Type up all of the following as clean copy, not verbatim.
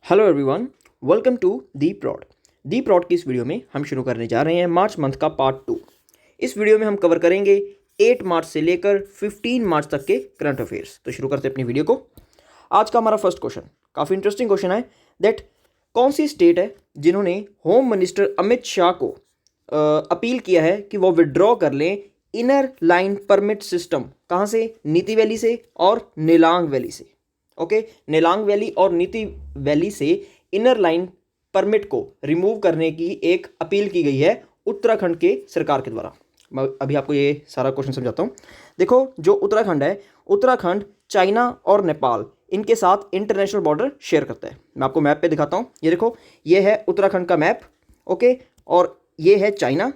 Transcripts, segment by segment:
Hello everyone, welcome to the प्रॉड की इस वीडियो में हम शुरू करने जा रहे हैं मार्च मंथ का पार्ट 2। इस वीडियो में हम कवर करेंगे 8 मार्च से लेकर 15 मार्च तक के करंट अफेयर्स। तो शुरू करते हैं अपनी वीडियो को। आज का हमारा फर्स्ट क्वेश्चन काफ़ी इंटरेस्टिंग क्वेश्चन है दैट कौन सी स्टेट है जिन्होंने होम मिनिस्टर अमित शाह को अपील किया है कि वो विड्रॉ कर लें इनर लाइन परमिट सिस्टम। कहाँ से? नीति वैली से और नेलांग वैली से। ओके, नेलांग वैली और नीति वैली से इनर लाइन परमिट को रिमूव करने की एक अपील की गई है उत्तराखंड के सरकार के द्वारा। मैं अभी आपको ये सारा क्वेश्चन समझाता हूँ। देखो, जो उत्तराखंड है, उत्तराखंड चाइना और नेपाल इनके साथ इंटरनेशनल बॉर्डर शेयर करता है। मैं आपको मैप पे दिखाता हूँ। ये देखो, ये है उत्तराखंड का मैप। ओके, और ये है चाइना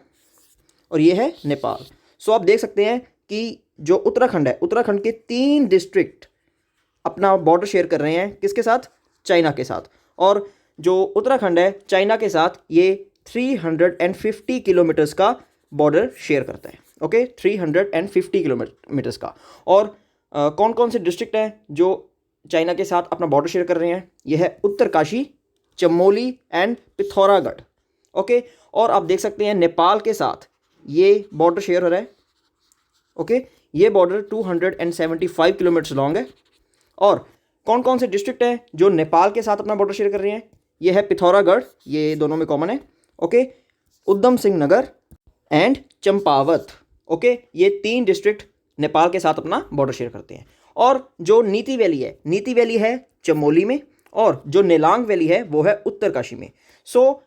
और ये है नेपाल। सो आप देख सकते हैं कि जो उत्तराखंड है, उत्तराखंड के 3 डिस्ट्रिक्ट अपना बॉर्डर शेयर कर रहे हैं। किसके साथ? चाइना के साथ। और जो उत्तराखंड है चाइना के साथ ये 350 किलोमीटर्स का बॉर्डर शेयर करता है। ओके, 350 किलोमीटर्स का। और कौन कौन से डिस्ट्रिक्ट हैं जो चाइना के साथ अपना बॉर्डर शेयर कर रहे हैं? ये है उत्तरकाशी, चमोली एंड पिथौरागढ़। ओके, और आप देख सकते हैं नेपाल के साथ ये बॉर्डर शेयर हो रहा है। ओके, ये बॉर्डर 275 किलोमीटर्स लॉन्ग है। और कौन कौन से डिस्ट्रिक्ट हैं जो नेपाल के साथ अपना बॉर्डर शेयर कर रहे हैं? ये है पिथौरागढ़, ये दोनों में कॉमन है। Okay, Udham Singh Nagar and Champawat. Okay, ये 3 डिस्ट्रिक्ट नेपाल के साथ अपना बॉर्डर शेयर करते हैं। और जो नीति वैली है, नीति वैली है चमोली में, और जो नेलांग वैली है वो है उत्तरकाशी में। सो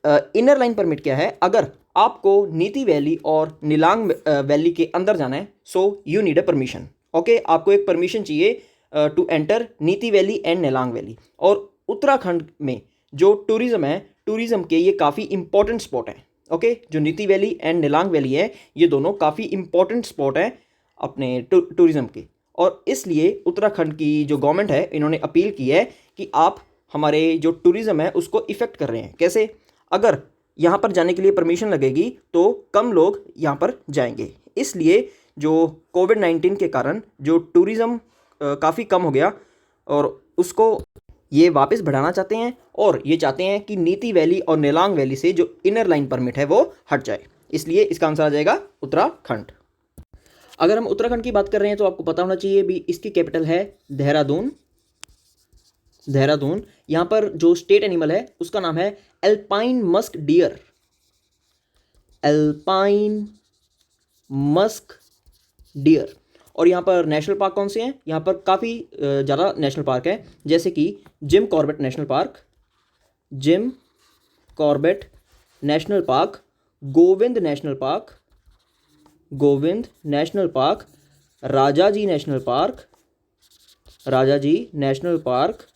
इनर लाइन परमिट क्या है? अगर आपको नीति वैली और नेलांग वैली के अंदर जाना है, so you need a permission. Okay, आपको एक परमिशन चाहिए टू एंटर नीति वैली एंड नेलांग वैली। और उत्तराखंड में जो टूरिज्म है, टूरिज्म के ये काफ़ी इंपॉर्टेंट स्पॉट हैं। ओके, जो नीति वैली एंड नेलांग वैली है, ये दोनों काफ़ी इंपॉर्टेंट स्पॉट हैं अपने टूरिज्म के। और इसलिए उत्तराखंड की जो गवर्नमेंट है, इन्होंने अपील की है कि आप हमारे जो टूरिज्म है उसको इफ़ेक्ट कर रहे हैं। कैसे? अगर यहाँ पर जाने के लिए परमिशन लगेगी तो कम लोग यहाँ पर जाएंगे। इसलिए जो कोविड-19 के कारण जो टूरिज़्म काफ़ी कम हो गया, और उसको ये वापस बढ़ाना चाहते हैं। और ये चाहते हैं कि नीति वैली और नेलांग वैली से जो इनर लाइन परमिट है वो हट जाए। इसलिए इसका आंसर आ जाएगा उत्तराखंड। अगर हम उत्तराखंड की बात कर रहे हैं तो आपको पता होना चाहिए भी, इसकी कैपिटल है देहरादून। देहरादून। यहाँ पर जो स्टेट एनिमल है उसका नाम है alpine musk deer. Alpine musk deer. और यहाँ पर नेशनल पार्क कौन से हैं? यहाँ पर काफ़ी ज़्यादा नेशनल पार्क हैं, जैसे कि Jim Corbett national park, Jim Corbett national park, Govind national park, Govind national park, Rajaji national park, Rajaji national park,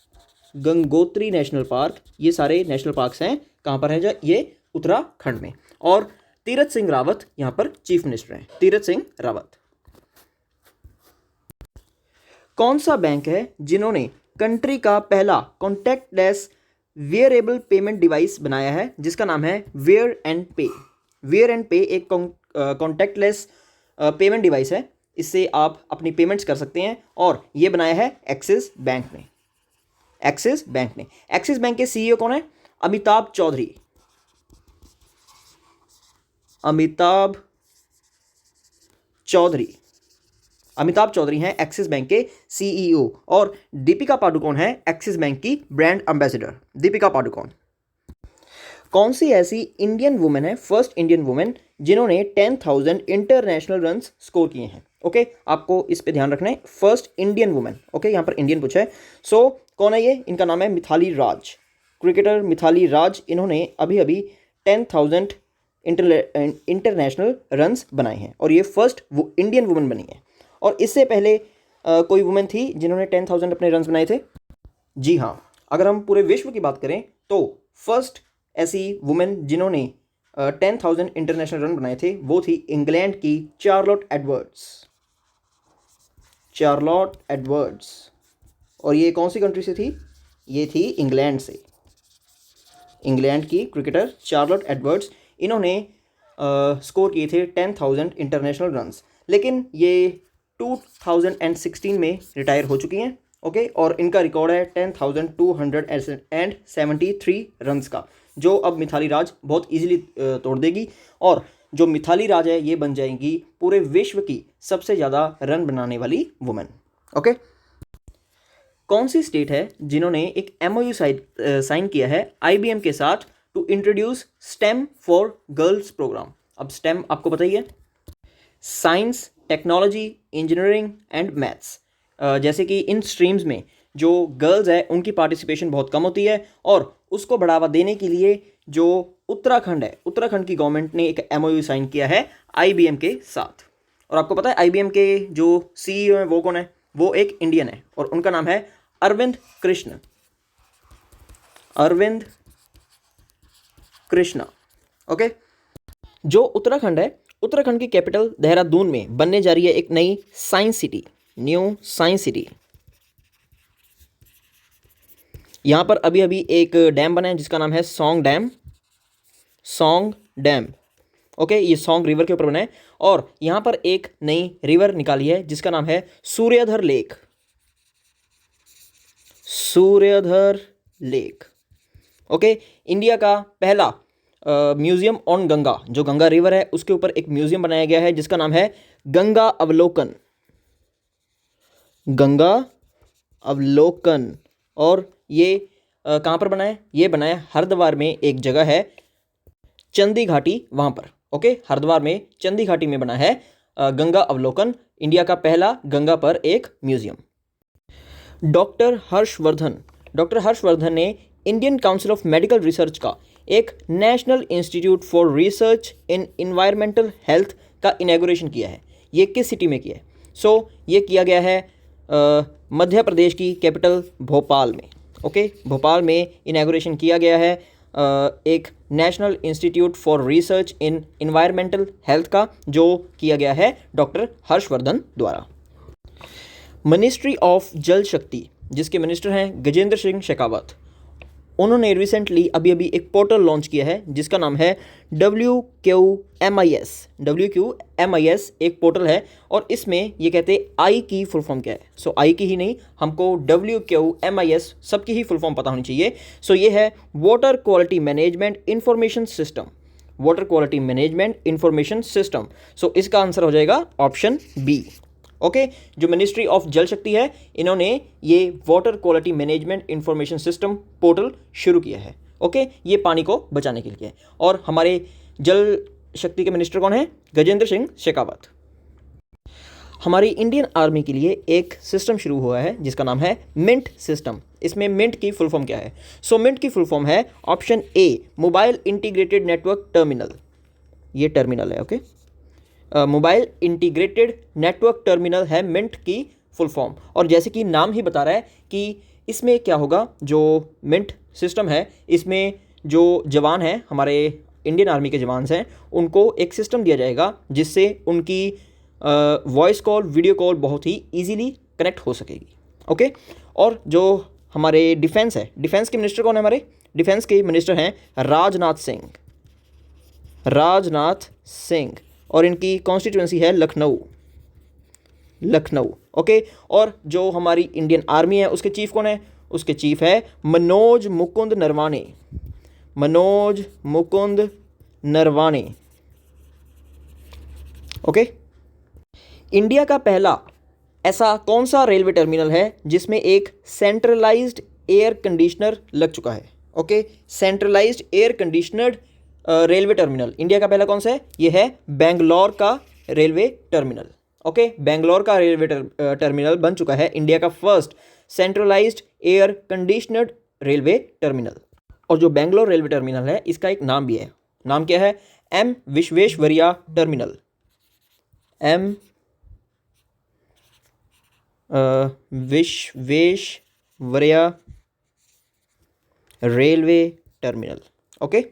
Gangotri national park. ये सारे नेशनल पार्क्स हैं। कहाँ पर हैं? ये उत्तराखंड में। और तीरथ सिंह रावत यहाँ पर चीफ मिनिस्टर हैं, तीरथ सिंह रावत। कौन सा बैंक है जिन्होंने कंट्री का पहला कॉन्टैक्टलेस वेयरेबल पेमेंट डिवाइस बनाया है, जिसका नाम है वेयर एंड पे? वेयर एंड पे एक कॉन्टैक्टलेस पेमेंट डिवाइस है। इससे आप अपनी पेमेंट्स कर सकते हैं। और ये बनाया है एक्सिस बैंक ने। एक्सिस बैंक ने। एक्सिस बैंक के सीईओ कौन है? अमिताभ चौधरी। अमिताभ चौधरी। अमिताभ चौधरी हैं एक्सिस बैंक के सीईओ। और दीपिका पादुकोण है एक्सिस बैंक की ब्रांड एम्बेसडर। दीपिका पादुकोण। कौन सी ऐसी इंडियन वुमेन है, फर्स्ट इंडियन वुमेन, जिन्होंने 10,000 इंटरनेशनल रन्स स्कोर किए हैं? ओके, आपको इस पे ध्यान रखना है, फर्स्ट इंडियन वुमेन। ओके, यहाँ पर इंडियन पूछा है। सो कौन है ये? इनका नाम है मिथाली राज, क्रिकेटर मिथाली राज। इन्होंने अभी अभी 10,000 इंटरनेशनल रन्स बनाए हैं और ये फर्स्ट इंडियन वुमेन बनी है। और इससे पहले कोई वुमेन थी जिन्होंने 10,000 अपने रन्स बनाए थे? जी हाँ, अगर हम पूरे विश्व की बात करें तो फर्स्ट ऐसी वुमेन जिन्होंने 10,000 इंटरनेशनल रन बनाए थे वो थी इंग्लैंड की चार्लोट एडवर्ड्स। Charlotte Edwards. और ये कौन सी कंट्री से थी? ये थी इंग्लैंड से। इंग्लैंड की क्रिकेटर चार्लोट एडवर्ड्स। इन्होंने स्कोर किए थे 10,000 इंटरनेशनल रन्स, लेकिन ये 2016 में रिटायर हो चुकी हैं। ओके, और इनका रिकॉर्ड है 10,273 रन्स का, जो अब मिथाली राज बहुत इजीली तोड़ देगी, और जो मिथाली राज है ये बन जाएंगी पूरे विश्व की सबसे ज़्यादा रन बनाने वाली वुमेन। ओके, कौन सी स्टेट है जिन्होंने एक MOU साइन किया है IBM के साथ to introduce STEM for girls program? अब स्टेम आपको पता ही है, science, technology, engineering and maths. जैसे कि इन स्ट्रीम्स में जो गर्ल्स है उनकी पार्टिसिपेशन बहुत कम होती है, और उसको बढ़ावा देने के लिए जो उत्तराखंड है, उत्तराखंड की गवर्नमेंट ने एक MOU साइन किया है IBM के साथ। और आपको पता है IBM के जो CEO हैं वो कौन है? वो एक इंडियन है, और उनका नाम है अरविंद कृष्ण। अरविंद कृष्णा। ओके, जो उत्तराखंड है, उत्तराखंड की कैपिटल देहरादून में बनने जा रही है एक नई science city, new science city. यहां पर अभी अभी एक डैम बना है जिसका नाम है Song dam. Song dam, okay, ये सौंग रिवर के ऊपर बना है, और यहां पर एक नई रिवर निकाली है जिसका नाम है सूर्यधर लेक। सूर्यधर लेक। ओके, इंडिया का पहला म्यूजियम ऑन गंगा, जो गंगा रिवर है उसके ऊपर एक म्यूजियम बनाया गया है जिसका नाम है गंगा अवलोकन। गंगा अवलोकन। और ये कहाँ पर बना है? ये बना है हरिद्वार में, एक जगह है चंदी घाटी, वहाँ पर। ओके, हरिद्वार में चंदी घाटी में बना है गंगा अवलोकन, इंडिया का पहला गंगा पर एक म्यूजियम। डॉक्टर हर्षवर्धन ने Indian council of medical research का एक national institute for research in environmental health का इनॉग्रेशन किया है। ये किस सिटी में किया है? ये किया गया है मध्य प्रदेश की कैपिटल भोपाल में। ओके, भोपाल में इनॉग्रेशन किया गया है एक national institute for research in environmental health का, जो किया गया है डॉक्टर हर्षवर्धन द्वारा। मिनिस्ट्री ऑफ जल शक्ति, जिसके मिनिस्टर हैं गजेंद्र सिंह शेखावत, उन्होंने रिसेंटली अभी एक पोर्टल लॉन्च किया है जिसका नाम है WQMIS। WQMIS एक पोर्टल है, और इसमें ये कहते हैं आई की फुल फॉर्म क्या है। आई की ही नहीं, हमको WQMIS सबकी ही फुल फॉर्म पता होनी चाहिए। ये है water quality management information system. Water quality management information system. इसका आंसर हो जाएगा ऑप्शन बी। ओके, जो मिनिस्ट्री ऑफ जल शक्ति है, इन्होंने ये water quality management information system portal शुरू किया है। ओके, ये पानी को बचाने के लिए है, और हमारे जल शक्ति के मिनिस्टर कौन है? गजेंद्र सिंह शेखावत। हमारी इंडियन आर्मी के लिए एक सिस्टम शुरू हुआ है जिसका नाम है मिंट सिस्टम। इसमें मिंट की फुल फॉर्म क्या है? मिंट की फुल फॉर्म है option A, mobile integrated network terminal. ये टर्मिनल है। Okay, mobile integrated network terminal है मिंट की फुल फॉर्म। और जैसे कि नाम ही बता रहा है कि इसमें क्या होगा, जो मिंट सिस्टम है इसमें जो जवान हैं, हमारे इंडियन आर्मी के जवान हैं, उनको एक सिस्टम दिया जाएगा जिससे उनकी वॉइस कॉल, वीडियो कॉल बहुत ही ईजीली कनेक्ट हो सकेगी। ओके, और जो हमारे डिफेंस है, डिफेंस के मिनिस्टर कौन है? हमारे डिफेंस के मिनिस्टर हैं राजनाथ सिंह, और इनकी कॉन्स्टिट्यूएंसी है लखनऊ। ओके, और जो हमारी इंडियन आर्मी है उसके चीफ कौन है? उसके चीफ है मनोज मुकुंद नरवाने। ओके, इंडिया का पहला ऐसा कौन सा रेलवे टर्मिनल है जिसमें एक सेंट्रलाइज्ड एयर कंडीशनर लग चुका है? Okay, centralised air conditioned railway terminal India का पहला कौन सा है? ये है बेंगलोर का रेलवे टर्मिनल। ओके, बेंगलोर का रेलवे टर्मिनल बन चुका है इंडिया का first centralised air conditioned railway terminal. और जो बेंगलोर रेलवे टर्मिनल है इसका एक नाम भी है। नाम क्या है? M Visvesvaraya terminal. Visvesvaraya railway terminal. Okay,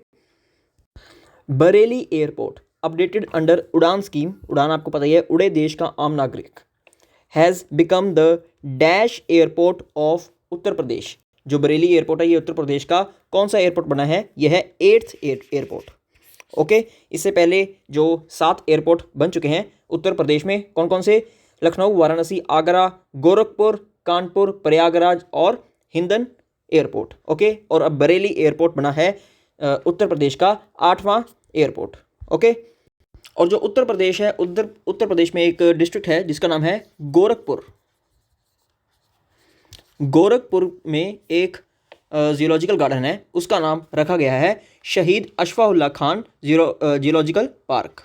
Bareilly airport updated under उड़ान स्कीम। उड़ान आपको पता ही है, उड़े देश का आम नागरिक। Has become the dash airport of Uttar Pradesh. जो बरेली एयरपोर्ट है ये उत्तर प्रदेश का कौन सा एयरपोर्ट बना है? यह है 8th एयरपोर्ट। ओके, इससे पहले जो 7 एयरपोर्ट बन चुके हैं उत्तर प्रदेश में, कौन कौन से? लखनऊ, वाराणसी, आगरा, गोरखपुर, कानपुर, प्रयागराज और हिंदन एयरपोर्ट। ओके, और अब बरेली एयरपोर्ट बना है उत्तर प्रदेश का 8वां एयरपोर्ट। ओके, और जो उत्तर प्रदेश है, उत्तर प्रदेश में एक डिस्ट्रिक्ट है जिसका नाम है गोरखपुर। गोरखपुर में एक जियोलॉजिकल गार्डन है, उसका नाम रखा गया है शहीद अशफाउल्लाह Khan geological park.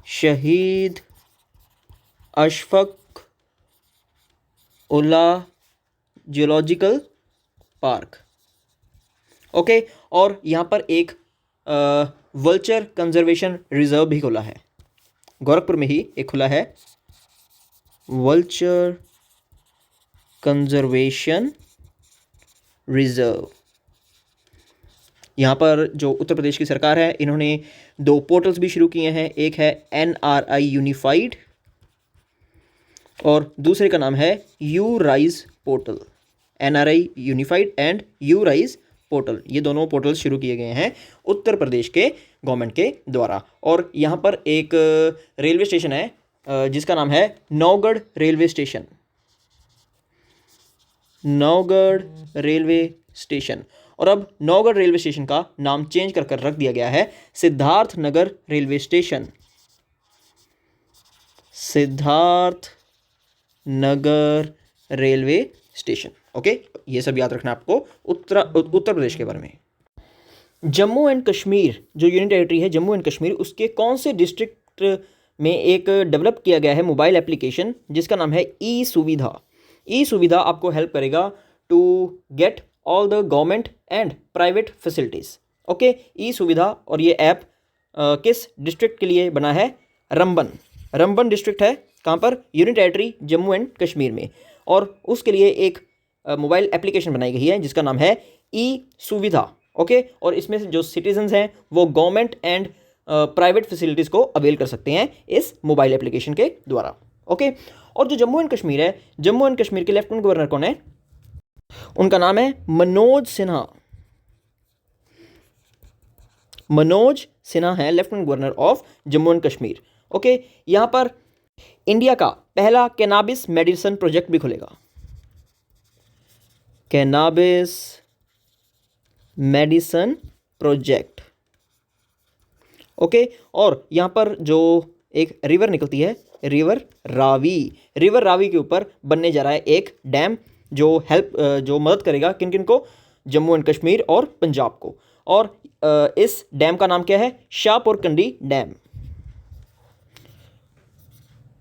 Shaheed Ashfaq Ullah geological park. Okay, और यहाँ पर एक वल्चर कंजर्वेशन रिजर्व भी खुला है। गोरखपुर में ही एक खुला है वल्चर कंजर्वेशन रिजर्व। यहाँ पर जो उत्तर प्रदेश की सरकार है, इन्होंने 2 पोर्टल्स भी शुरू किए हैं। एक है NRI यूनिफाइड और दूसरे का नाम है you rise portal. NRI unified and you rise portal, ये दोनों पोर्टल शुरू किए गए हैं उत्तर प्रदेश के गवर्नमेंट के द्वारा। और यहाँ पर एक रेलवे स्टेशन है जिसका नाम है Naugarh railway station. Naugarh railway station. और अब नौगढ़ रेलवे स्टेशन का नाम चेंज कर रख दिया गया है Siddharth Nagar railway station. Siddharth Nagar railway station. Okay, ये सब याद रखना आपको उत्तर प्रदेश के बारे में। जम्मू एंड कश्मीर जो यूनियन टेरिटरी है, जम्मू एंड कश्मीर, उसके कौन से डिस्ट्रिक्ट में एक डेवलप किया गया है मोबाइल एप्लीकेशन जिसका नाम है ई सुविधा। ई सुविधा आपको हेल्प करेगा to get all the government and private facilities. Okay, E Suvidha. और ये ऐप किस डिस्ट्रिक्ट के लिए बना है? रंबन डिस्ट्रिक्ट है। कहाँ पर? Union territory Jammu and Kashmir में। और उसके लिए एक मोबाइल एप्लीकेशन बनाई गई है जिसका नाम है ई सुविधा। ओके, और इसमें से जो सिटीजन्स हैं वो गवर्नमेंट एंड प्राइवेट फैसिलिटीज़ को अवेल कर सकते हैं इस मोबाइल एप्लीकेशन के द्वारा। ओके, और जो जम्मू एंड कश्मीर है, जम्मू एंड कश्मीर के लेफ्टिनेंट गवर्नर कौन है? उनका नाम है मनोज सिन्हा। मनोज सिन्हा है lieutenant governor of Jammu and Kashmir. Okay, यहाँ पर इंडिया का पहला कैनाबिस मेडिसिन प्रोजेक्ट भी खुलेगा। Cannabis medicine project. ओके, और यहाँ पर जो एक रिवर निकलती है, रिवर रावी के ऊपर बनने जा रहा है एक डैम जो मदद करेगा किन किन को? जम्मू एंड कश्मीर और पंजाब को। और इस डैम का नाम क्या है? शाहपुर कंडी डैम।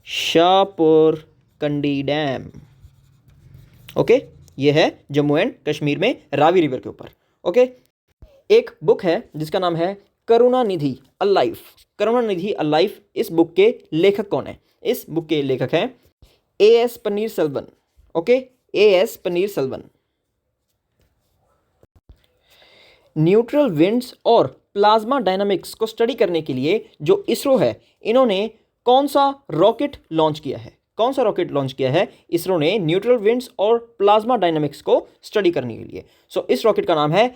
शाहपुर कंडी डैम। ओके, ये है जम्मू एंड कश्मीर में रावी रिवर के ऊपर। ओके, एक बुक है जिसका नाम है Karunanidhi a life. Karunanidhi a life, इस बुक के लेखक कौन है? इस बुक के लेखक हैं A.S. Panneerselvan. Okay, A.S. Panneerselvan. Neutral winds और प्लाज्मा डायनामिक्स को स्टडी करने के लिए जो इसरो है, इन्होंने कौन सा रॉकेट लॉन्च किया है? कौन सा रॉकेट लॉन्च किया है इसरो ने न्यूट्रल विंड्स और प्लाज्मा डायनामिक्स को स्टडी करने के लिए? सो इस रॉकेट का नाम है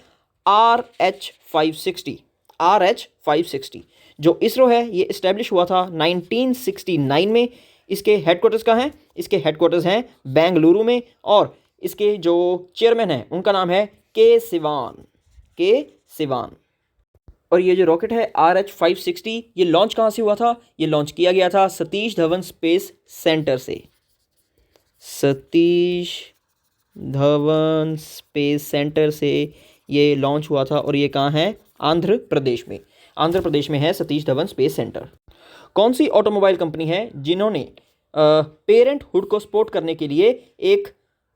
RH-560। RH-560 जो इसरो है ये इस्टेब्लिश हुआ था 1969 में। इसके हेडक्वार्टर्स कहाँ हैं? इसके हेडक्वार्टर्स हैं बेंगलुरु में। और इसके जो चेयरमैन हैं उनका नाम है के सिवान। और ये जो रॉकेट है RH-560, ये लॉन्च कहाँ से हुआ था? ये लॉन्च किया गया था सतीश धवन स्पेस सेंटर से। सतीश धवन स्पेस सेंटर से ये लॉन्च हुआ था। और ये कहाँ है? आंध्र प्रदेश में। आंध्र प्रदेश में है सतीश धवन स्पेस सेंटर। कौन सी ऑटोमोबाइल कंपनी है जिन्होंने पेरेंट हुड को सपोर्ट करने के लिए एक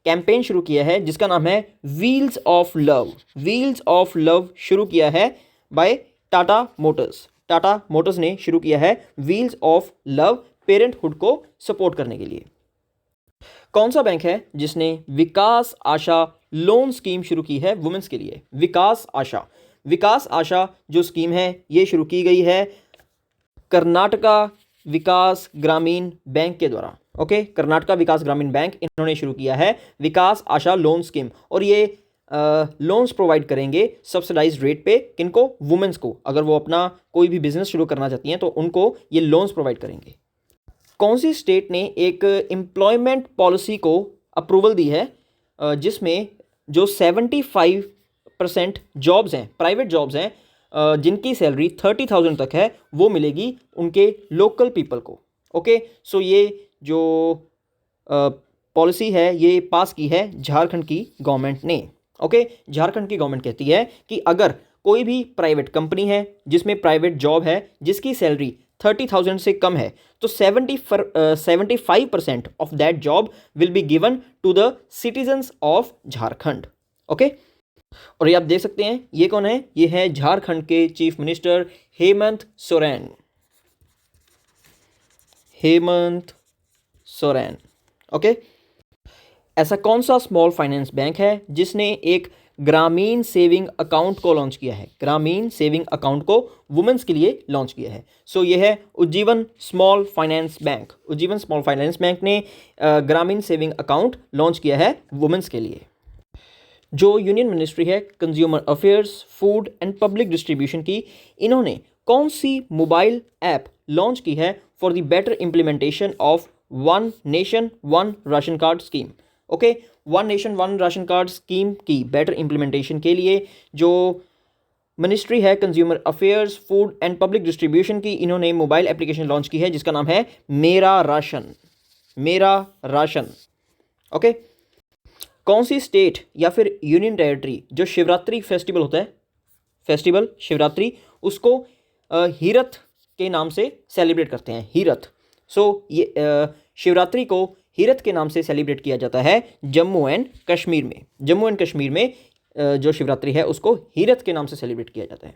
कैंपेन शुरू किया है जिसका नाम है Wheels of Love? Wheels of Love शुरू किया है by Tata Motors. Tata Motors ने शुरू किया है Wheels of Love parenthood को सपोर्ट करने के लिए। कौन सा बैंक है जिसने विकास आशा लोन स्कीम शुरू की है वुमेन्स के लिए? विकास आशा जो स्कीम है ये शुरू की गई है कर्नाटका विकास ग्रामीण बैंक के द्वारा। ओके, कर्नाटका विकास ग्रामीण बैंक इन्होंने शुरू किया है विकास आशा लोन स्कीम। और ये लोन्स प्रोवाइड करेंगे सब्सिडाइज्ड रेट पे किनको? वुमेन्स को। अगर वो अपना कोई भी बिजनेस शुरू करना चाहती हैं तो उनको ये लोन्स प्रोवाइड करेंगे। कौन सी स्टेट ने एक एम्प्लॉयमेंट पॉलिसी को अप्रूवल दी है जिसमें जो 75% जॉब्स हैं, प्राइवेट जॉब्स हैं, जिनकी सैलरी 30,000 तक है, वो मिलेगी उनके लोकल पीपल को। ओके, सो ये जो पॉलिसी है ये पास की है झारखंड की गवर्नमेंट ने। ओके, झारखंड की गवर्नमेंट कहती है कि अगर कोई भी प्राइवेट कंपनी है जिसमें प्राइवेट जॉब है जिसकी सैलरी 30,000 से कम है, तो 75% of that job will be given to the citizens of Jharkhand. Okay, और ये आप देख सकते हैं ये कौन है, ये है झारखंड के chief minister Hemant Soren. Hemant Soren. Okay, ऐसा कौन सा स्मॉल फाइनेंस बैंक है जिसने एक ग्रामीण सेविंग अकाउंट को लॉन्च किया है? ग्रामीण सेविंग अकाउंट को वुमेन्स के लिए लॉन्च किया है। सो ये है Ujjivan small finance bank. Ujjivan small finance bank ने ग्रामीण सेविंग अकाउंट लॉन्च किया है वुमेन्स के लिए। जो यूनियन मिनिस्ट्री है consumer affairs, food and public distribution की, इन्होंने कौन सी मोबाइल ऐप लॉन्च की है for the better implementation of one nation one ration card scheme? Okay, one nation one ration card scheme की बेटर इम्प्लीमेंटेशन के लिए जो मिनिस्ट्री है consumer affairs, food and public distribution की, इन्होंने मोबाइल एप्लीकेशन लॉन्च की है जिसका नाम है मेरा राशन। मेरा राशन। ओके, कौन सी स्टेट या फिर यूनियन टेरिटरी जो शिवरात्रि फेस्टिवल होता है, फेस्टिवल शिवरात्रि, उसको हीरथ के नाम से सेलिब्रेट करते हैं? हीरथ। सो ये शिवरात्रि को हीरथ के नाम से सेलिब्रेट किया जाता है जम्मू एंड कश्मीर में। जम्मू एंड कश्मीर में जो शिवरात्रि है उसको हीरथ के नाम से सेलिब्रेट किया जाता है।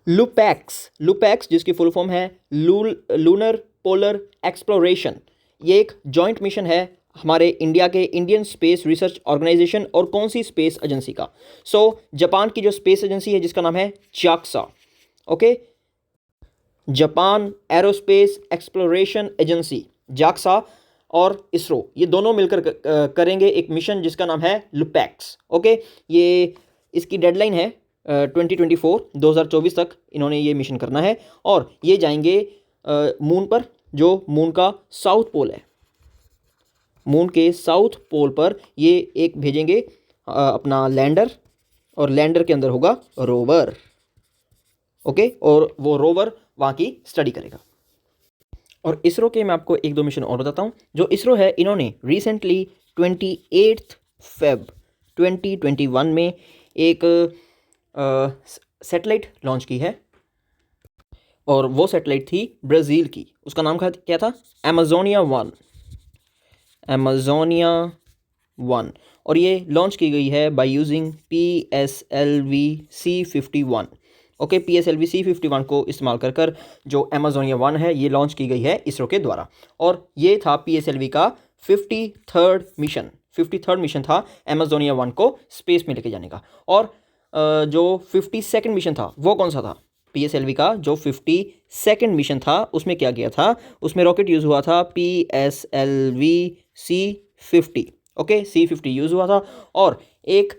लुपैक्स। लुपैक्स जिसकी फुल फॉर्म है लूनर पोलर एक्सप्लोरेशन, ये एक जॉइंट मिशन है हमारे इंडिया के इंडियन स्पेस रिसर्च ऑर्गेनाइजेशन और कौन सी स्पेस एजेंसी का? सो जापान की जो स्पेस एजेंसी है जिसका नाम है JAXA. Okay, Japan aerospace exploration agency JAXA और इसरो, ये दोनों मिलकर करेंगे एक मिशन जिसका नाम है लुपैक्स। ओके, ये इसकी डेडलाइन है 2024 तक इन्होंने ये मिशन करना है और ये जाएंगे मून पर, जो मून का साउथ पोल है। मून के साउथ पोल पर ये एक भेजेंगे अपना लैंडर, और लैंडर के अंदर होगा रोवर। ओके, और वो रोवर वहाँ की स्टडी करेगा। और इसरो के मैं आपको एक दो मिशन और बताता हूँ। जो इसरो है इन्होंने रिसेंटली 28 फेब 2021 में एक सैटेलाइट लॉन्च की है और वो सैटेलाइट थी ब्राज़ील की। उसका नाम क्या था? अमेजोनिया 1। अमेजोनिया 1, और ये लॉन्च की गई है by using PSLV C51। Okay, PSLV C51 को इस्तेमाल कर जो अमेजोनिया 1 है ये लॉन्च की गई है इसरो के द्वारा, और ये था PSLV का 53rd मिशन था अमेजोनिया 1 को स्पेस में लेके जाने का। और जो 52nd मिशन था वो कौन सा था? PSLV का जो 52nd मिशन था उसमें क्या किया था? उसमें रॉकेट यूज़ हुआ था PSLV C50। Okay, C50 use हुआ था, और एक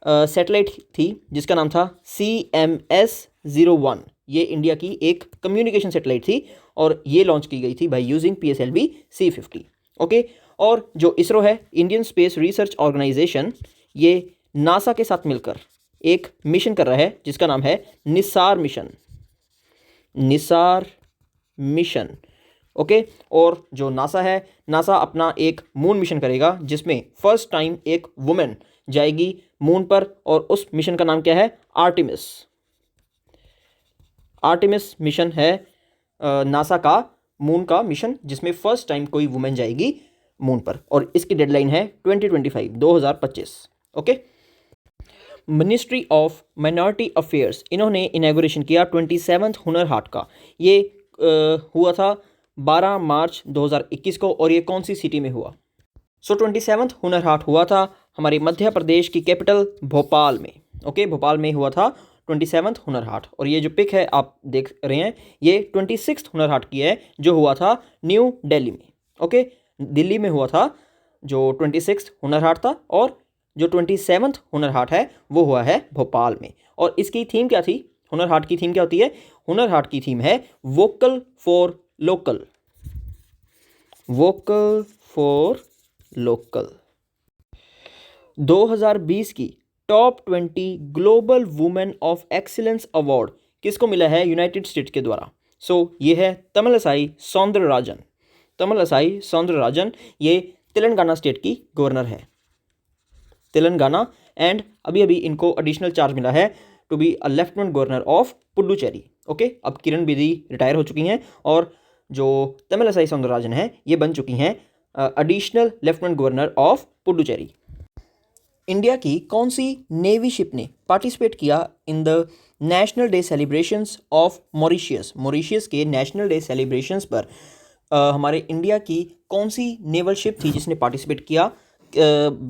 सैटेलाइट थी जिसका नाम था CMS-01। ये इंडिया की एक कम्युनिकेशन सैटेलाइट थी और ये लॉन्च की गई थी by using PSLV C50। Okay, और जो इसरो है इंडियन स्पेस रिसर्च ऑर्गेनाइजेशन, ये नासा के साथ मिलकर एक मिशन कर रहा है जिसका नाम है Nisar mission. Nisar mission. Okay, और जो नासा है, नासा अपना एक मून मिशन करेगा जिसमें फर्स्ट टाइम एक वुमेन जाएगी मून पर, और उस मिशन का नाम क्या है? आर्टेमिस। आर्टेमिस मिशन है नासा का मून का मिशन जिसमें फर्स्ट टाइम कोई वुमेन जाएगी मून पर, और इसकी डेडलाइन है 2025। Okay, ministry of minority affairs, इन्होंने इनॉग्रेशन किया 27th हुनर हाट का। ये हुआ था 12 मार्च 2021 को, और ये कौन सी सिटी में हुआ? 27th हुनर हाट हुआ था हमारे मध्य प्रदेश की कैपिटल भोपाल में। ओके, भोपाल में हुआ था 27th हुनर हाट, और ये जो पिक है आप देख रहे हैं ये 26th हुनर हाट की है जो हुआ था न्यू दिल्ली में। ओके, दिल्ली में हुआ था जो 26th हुनर हाट था, और जो 27th हुनर हाट है वो हुआ है भोपाल में। और इसकी थीम क्या थी? हुनर हाट की थीम क्या होती है? हुनर हाट की थीम है vocal for local. Vocal for local. 2020 की top 20 global women of excellence award किसको मिला है यूनाइटेड स्टेट्स के द्वारा? ये है तमिलसाई सौंदरराजन। तमिलसाई सौंदरराजन ये तेलंगाना स्टेट की गवर्नर है, तेलंगाना। एंड अभी अभी इनको एडिशनल चार्ज मिला है to be a lieutenant governor of Puducherry. Okay, अब किरण बेदी रिटायर हो चुकी हैं और जो तमिलसाई सौंदरराजन है ये बन चुकी हैं additional lieutenant governor of Puducherry. India की कौन सी नेवी शिप ने पार्टिसिपेट किया in the national day celebrations of Mauritius? Mauritius के नेशनल डे सेलिब्रेशंस पर हमारे इंडिया की कौन सी नेवल शिप थी जिसने पार्टिसिपेट किया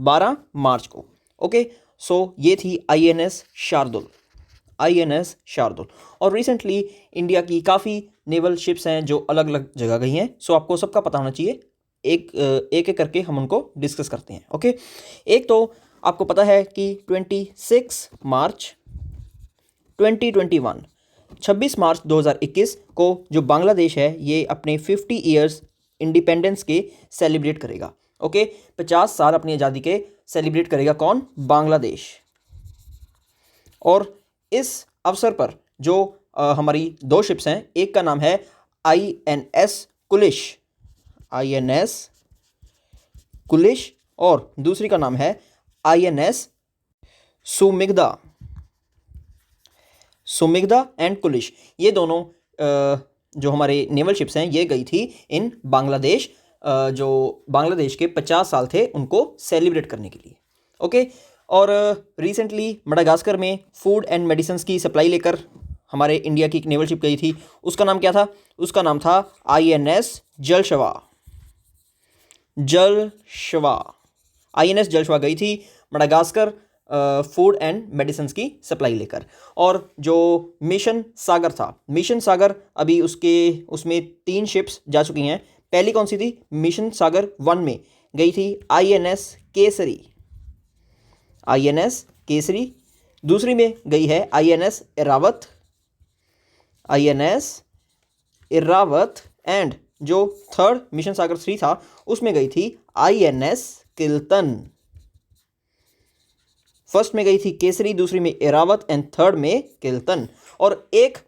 12 मार्च को? ओके, ये थी आईएनएस शार्दुल, आईएनएस शार्दुल। और रिसेंटली इंडिया की काफ़ी नेवल शिप्स हैं जो अलग अलग जगह गई हैं, आपको सबका पता होना चाहिए। एक एक करके हम उनको डिस्कस करते हैं। ओके, एक तो आपको पता है कि 26 मार्च 2021, 26 मार्च 2021 को जो बांग्लादेश है ये अपने 50 ईयर्स इंडिपेंडेंस के सेलिब्रेट करेगा। ओके, 50 साल अपनी आज़ादी के सेलिब्रेट करेगा कौन? बांग्लादेश। और इस अवसर पर जो हमारी दो शिप्स हैं, एक का नाम है आईएनएस कुलिश, आईएनएस कुलिश, और दूसरी का नाम है आईएनएस सुमिगदा, सुमिगदा एंड कुलिश। ये दोनों जो हमारे नेवल शिप्स हैं ये गई थी इन बांग्लादेश, जो बांग्लादेश के 50 साल थे उनको सेलिब्रेट करने के लिए। ओके, और रिसेंटली मडागास्कर में फूड एंड मेडिसिन्स की सप्लाई लेकर हमारे इंडिया की एक नेवल शिप गई थी, उसका नाम क्या था? उसका नाम था आईएनएस जलशवा, जलशवा। आईएनएस जलशवा गई थी मडागास्कर फूड एंड मेडिसिन्स की सप्लाई लेकर। और जो मिशन सागर था, मिशन सागर अभी उसमें 3 शिप्स जा चुकी हैं। पहली कौन सी थी? मिशन सागर 1 में गई थी आईएनएस केसरी, आईएनएस केसरी। दूसरी में गई है INS Airavat, INS Airavat. And जो थर्ड मिशन सागर 3 था उसमें गई थी आईएनएस किल्तन। फर्स्ट में गई थी केसरी, दूसरी में इरावत एंड थर्ड में किल्तन। और एक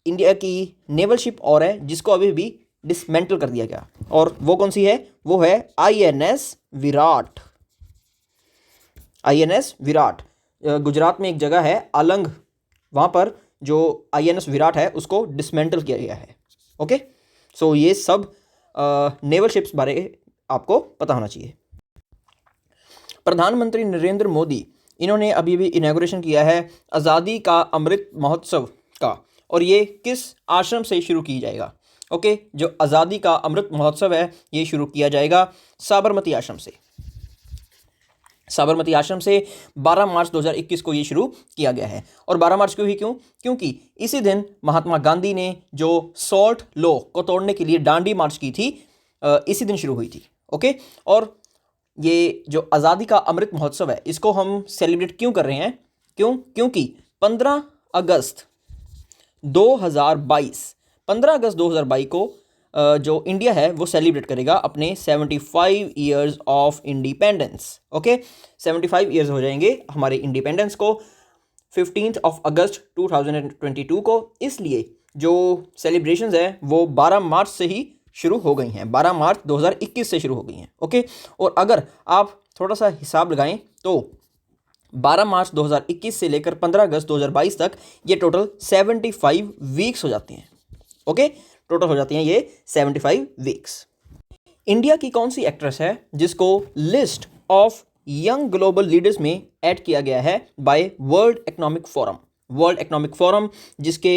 इंडिया की नेवल शिप और है जिसको अभी भी डिसमेंटल कर दिया गया, और वो कौन सी है? वो है आईएनएस विराट, आईएनएस विराट। गुजरात में एक जगह है अलंग, वहाँ पर जो आईएनएस विराट है उसको डिसमेंटल किया गया है। ओके, ये सब नेवल शिप्स बारे आपको पता होना चाहिए। प्रधानमंत्री नरेंद्र मोदी इन्होंने अभी भी इनॉग्रेशन किया है आज़ादी का अमृत महोत्सव का, और ये किस आश्रम से शुरू किया जाएगा? ओके, जो आज़ादी का अमृत महोत्सव है ये शुरू किया जाएगा साबरमती आश्रम से, साबरमती आश्रम से 12 मार्च 2021 को ये शुरू किया गया है। और 12 मार्च क्यों? क्योंकि इसी दिन महात्मा गांधी ने जो सॉल्ट लॉ को तोड़ने के लिए दांडी मार्च की थी, इसी दिन शुरू हुई थी। ओके, और ये जो आज़ादी का अमृत महोत्सव है इसको हम सेलिब्रेट क्यों कर रहे हैं? क्योंकि 15 अगस्त 2022 को जो इंडिया है वो सेलिब्रेट करेगा अपने 75 years of independence. Okay, 75 years हो जाएंगे हमारे इंडिपेंडेंस को 15 अगस्त 2022 को। इसलिए जो सेलिब्रेशंस है वो 12 मार्च से ही शुरू हो गई हैं, 12 मार्च 2021 से शुरू हो गई हैं। ओके, और अगर आप थोड़ा सा हिसाब लगाएं तो 12 मार्च 2021 से लेकर 15 अगस्त 2022 तक ये टोटल 75 वीक्स हो जाती हैं। ओके, टोटल हो जाती हैं ये 75 वीक्स। इंडिया की कौन सी एक्ट्रेस है जिसको list of young global leaders में ऐड किया गया है by World Economic Forum? World Economic Forum जिसके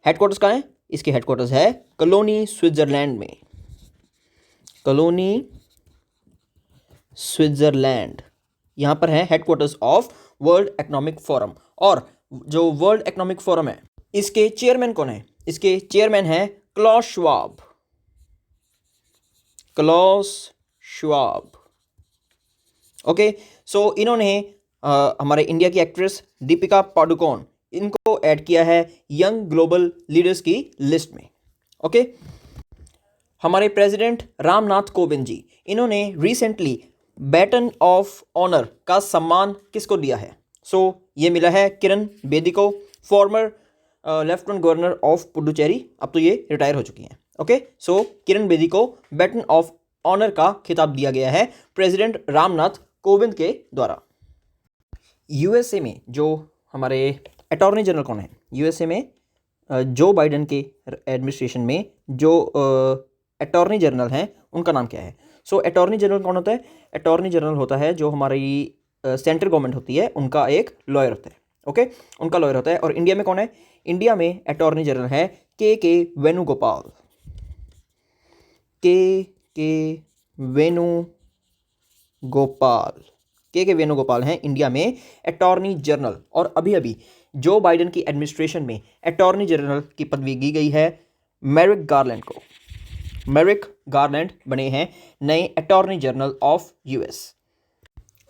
हेडक्वार्टर्स कहाँ हैं? इसके हेडक्वार्टर्स है कलोनी स्विट्जरलैंड में, कलोनी स्विट्जरलैंड, यहाँ पर है headquarters of World Economic Forum. और जो वर्ल्ड इकोनॉमिक फोरम है इसके चेयरमैन कौन है? इसके चेयरमैन है Klaus Schwab, Klaus Schwab. Okay, इन्होंने हमारे इंडिया की एक्ट्रेस दीपिका पादुकोण इनको ऐड किया है यंग ग्लोबल लीडर्स की लिस्ट में। ओके, हमारे प्रेसिडेंट रामनाथ कोविंद जी, इन्होंने रिसेंटली बैटन ऑफ ऑनर का सम्मान किसको दिया है? ये मिला है किरण बेदी को, farmer lieutenant governor of Puducherry, अब तो ये रिटायर हो चुकी हैं। ओके, किरण बेदी को बैटन ऑफ ऑनर का खिताब दिया गया है प्रेसिडेंट रामनाथ कोविंद के द्वारा। यूएसए में जो हमारे अटॉर्नी जनरल कौन है? यूएसए में जो बाइडन के एडमिनिस्ट्रेशन में जो अटॉर्नी जनरल हैं उनका नाम क्या है? अटॉर्नी जनरल कौन होता है? अटॉर्नी जनरल होता है जो हमारी सेंट्रल गवर्नमेंट होती है, उनका एक लॉयर होता है। ओके, उनका लॉयर होता है। और इंडिया में कौन है? इंडिया में अटॉर्नी जनरल है के वेणुगोपाल। के वेणुगोपाल, के वेणुगोपाल हैं इंडिया में अटॉर्नी जनरल। और अभी अभी जो बाइडन की एडमिनिस्ट्रेशन में अटॉर्नी जनरल की पदवी दी गई है मेरिक गारलैंड को। मेरिक गारलैंड बने हैं नए अटॉर्नी जनरल ऑफ यूएस।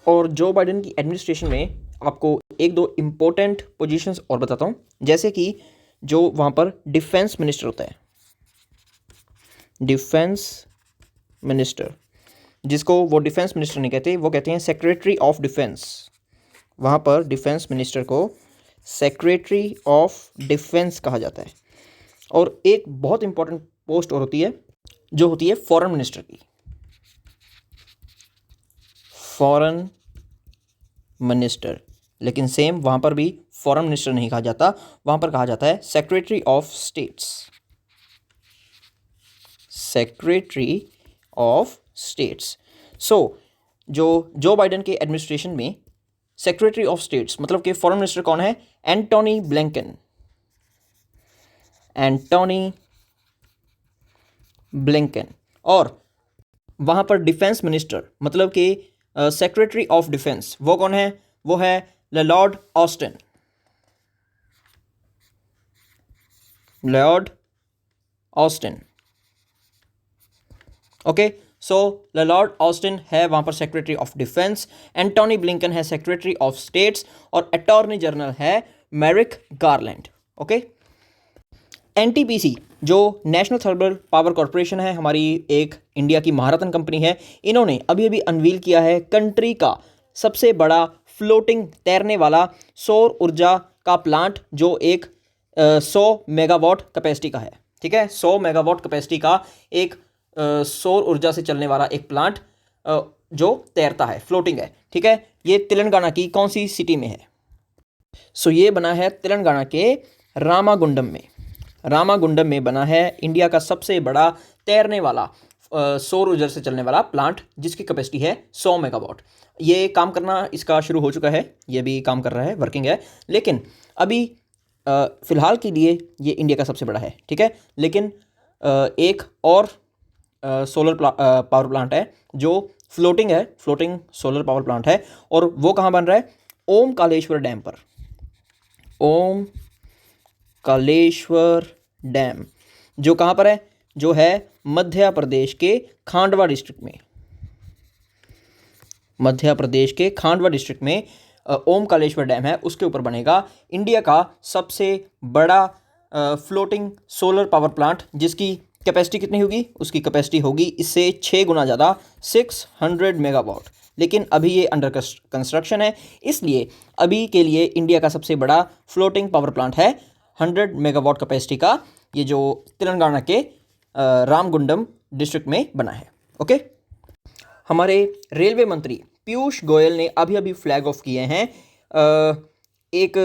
और जो बाइडन की एडमिनिस्ट्रेशन में आपको एक दो इम्पोर्टेंट पोजीशंस और बताता हूँ, जैसे कि जो वहाँ पर डिफेंस मिनिस्टर होता है, डिफेंस मिनिस्टर, जिसको वो डिफेंस मिनिस्टर नहीं कहते, वो कहते हैं सेक्रेटरी ऑफ डिफेंस। वहाँ पर डिफेंस मिनिस्टर को सेक्रेटरी ऑफ डिफेंस कहा जाता है। और एक बहुत इंपॉर्टेंट पोस्ट और होती है जो होती है फॉरेन मिनिस्टर की। फॉरेन मिनिस्टर, लेकिन सेम वहाँ पर भी फॉरेन मिनिस्टर नहीं कहा जाता, वहाँ पर कहा जाता है secretary of states. Secretary of states. जो बाइडन के एडमिनिस्ट्रेशन में सेक्रेटरी ऑफ स्टेट्स मतलब कि फॉरेन मिनिस्टर कौन है? Antony Blinken. Antony Blinken. और वहाँ पर डिफेंस मिनिस्टर मतलब कि सेक्रेटरी ऑफ डिफेंस वो कौन है? वो है Lord Austin. Lord Austin. Okay, Lord Austin है वहाँ पर secretary of defence, Antony Blinken है सेक्रेटरी ऑफ स्टेट्स और अटॉर्नी जनरल है मेरिक गारलैंड। ओके, एनटीपीसी जो नेशनल थर्मल पावर कॉरपोरेशन है, हमारी एक इंडिया की महारत्न कंपनी है, इन्होंने अभी अभी अनवील किया है कंट्री का सबसे बड़ा फ्लोटिंग तैरने वाला सौर ऊर्जा का प्लांट, जो एक 100 मेगावाट कैपेसिटी का है। ठीक है, 100 मेगावाट कैपेसिटी का एक सौर ऊर्जा से चलने वाला एक प्लांट जो तैरता है, फ्लोटिंग है। ठीक है, ये तेलंगाना की कौन सी सिटी में है? ये बना है तेलंगाना के रामागुंडम में। रामागुंडम में बना है इंडिया का सबसे बड़ा तैरने वाला सौर ऊर्जा से चलने वाला प्लांट, जिसकी कैपेसिटी है 100 मेगावाट। ये काम करना इसका शुरू हो चुका है, ये भी काम कर रहा है, वर्किंग है। लेकिन अभी फ़िलहाल के लिए ये इंडिया का सबसे बड़ा है। ठीक है, लेकिन एक और सोलर पावर प्लांट है जो फ्लोटिंग है, फ्लोटिंग सोलर पावर प्लांट है, और वो कहाँ बन रहा है? ओम कालेश्वर डैम पर। ओम कालेश्वर डैम जो कहाँ पर है? जो है मध्य प्रदेश के खांडवा डिस्ट्रिक्ट में। मध्य प्रदेश के खांडवा डिस्ट्रिक्ट में ओम कालेश्वर डैम है, उसके ऊपर बनेगा इंडिया का सबसे बड़ा फ्लोटिंग सोलर पावर प्लांट, जिसकी कैपेसिटी कितनी होगी? उसकी कैपेसिटी होगी इससे 6 गुना ज़्यादा, 600 मेगावाट। लेकिन अभी ये अंडर कंस्ट्रक्शन है, इसलिए अभी के लिए इंडिया का सबसे बड़ा फ्लोटिंग पावर प्लांट है 100 मेगावाट कैपेसिटी का, ये जो तेलंगाना के रामगुंडम डिस्ट्रिक्ट में बना है। ओके, हमारे रेलवे मंत्री पीयूष गोयल ने अभी अभी फ्लैग ऑफ किए हैं एक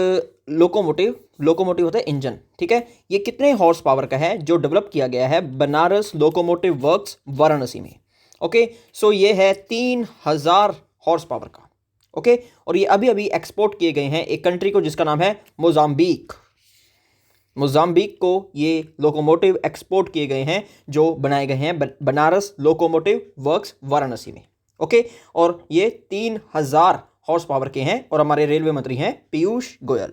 लोकोमोटिव होता है इंजन। ठीक है, ये कितने हॉर्स पावर का है? जो डेवलप किया गया है बनारस लोकोमोटिव वर्क्स वाराणसी में। ओके, ये है 3000 हॉर्स पावर का। ओके, और ये अभी अभी एक्सपोर्ट किए गए हैं एक कंट्री को जिसका नाम है मोजाम्बिक। मोजाम्बिक को ये लोकोमोटिव एक्सपोर्ट किए गए हैं, जो बनाए गए हैं बनारस लोकोमोटिव वर्क्स वाराणसी में। ओके, और ये 3000 हॉर्स पावर के हैं, और हमारे रेलवे मंत्री हैं पीयूष गोयल।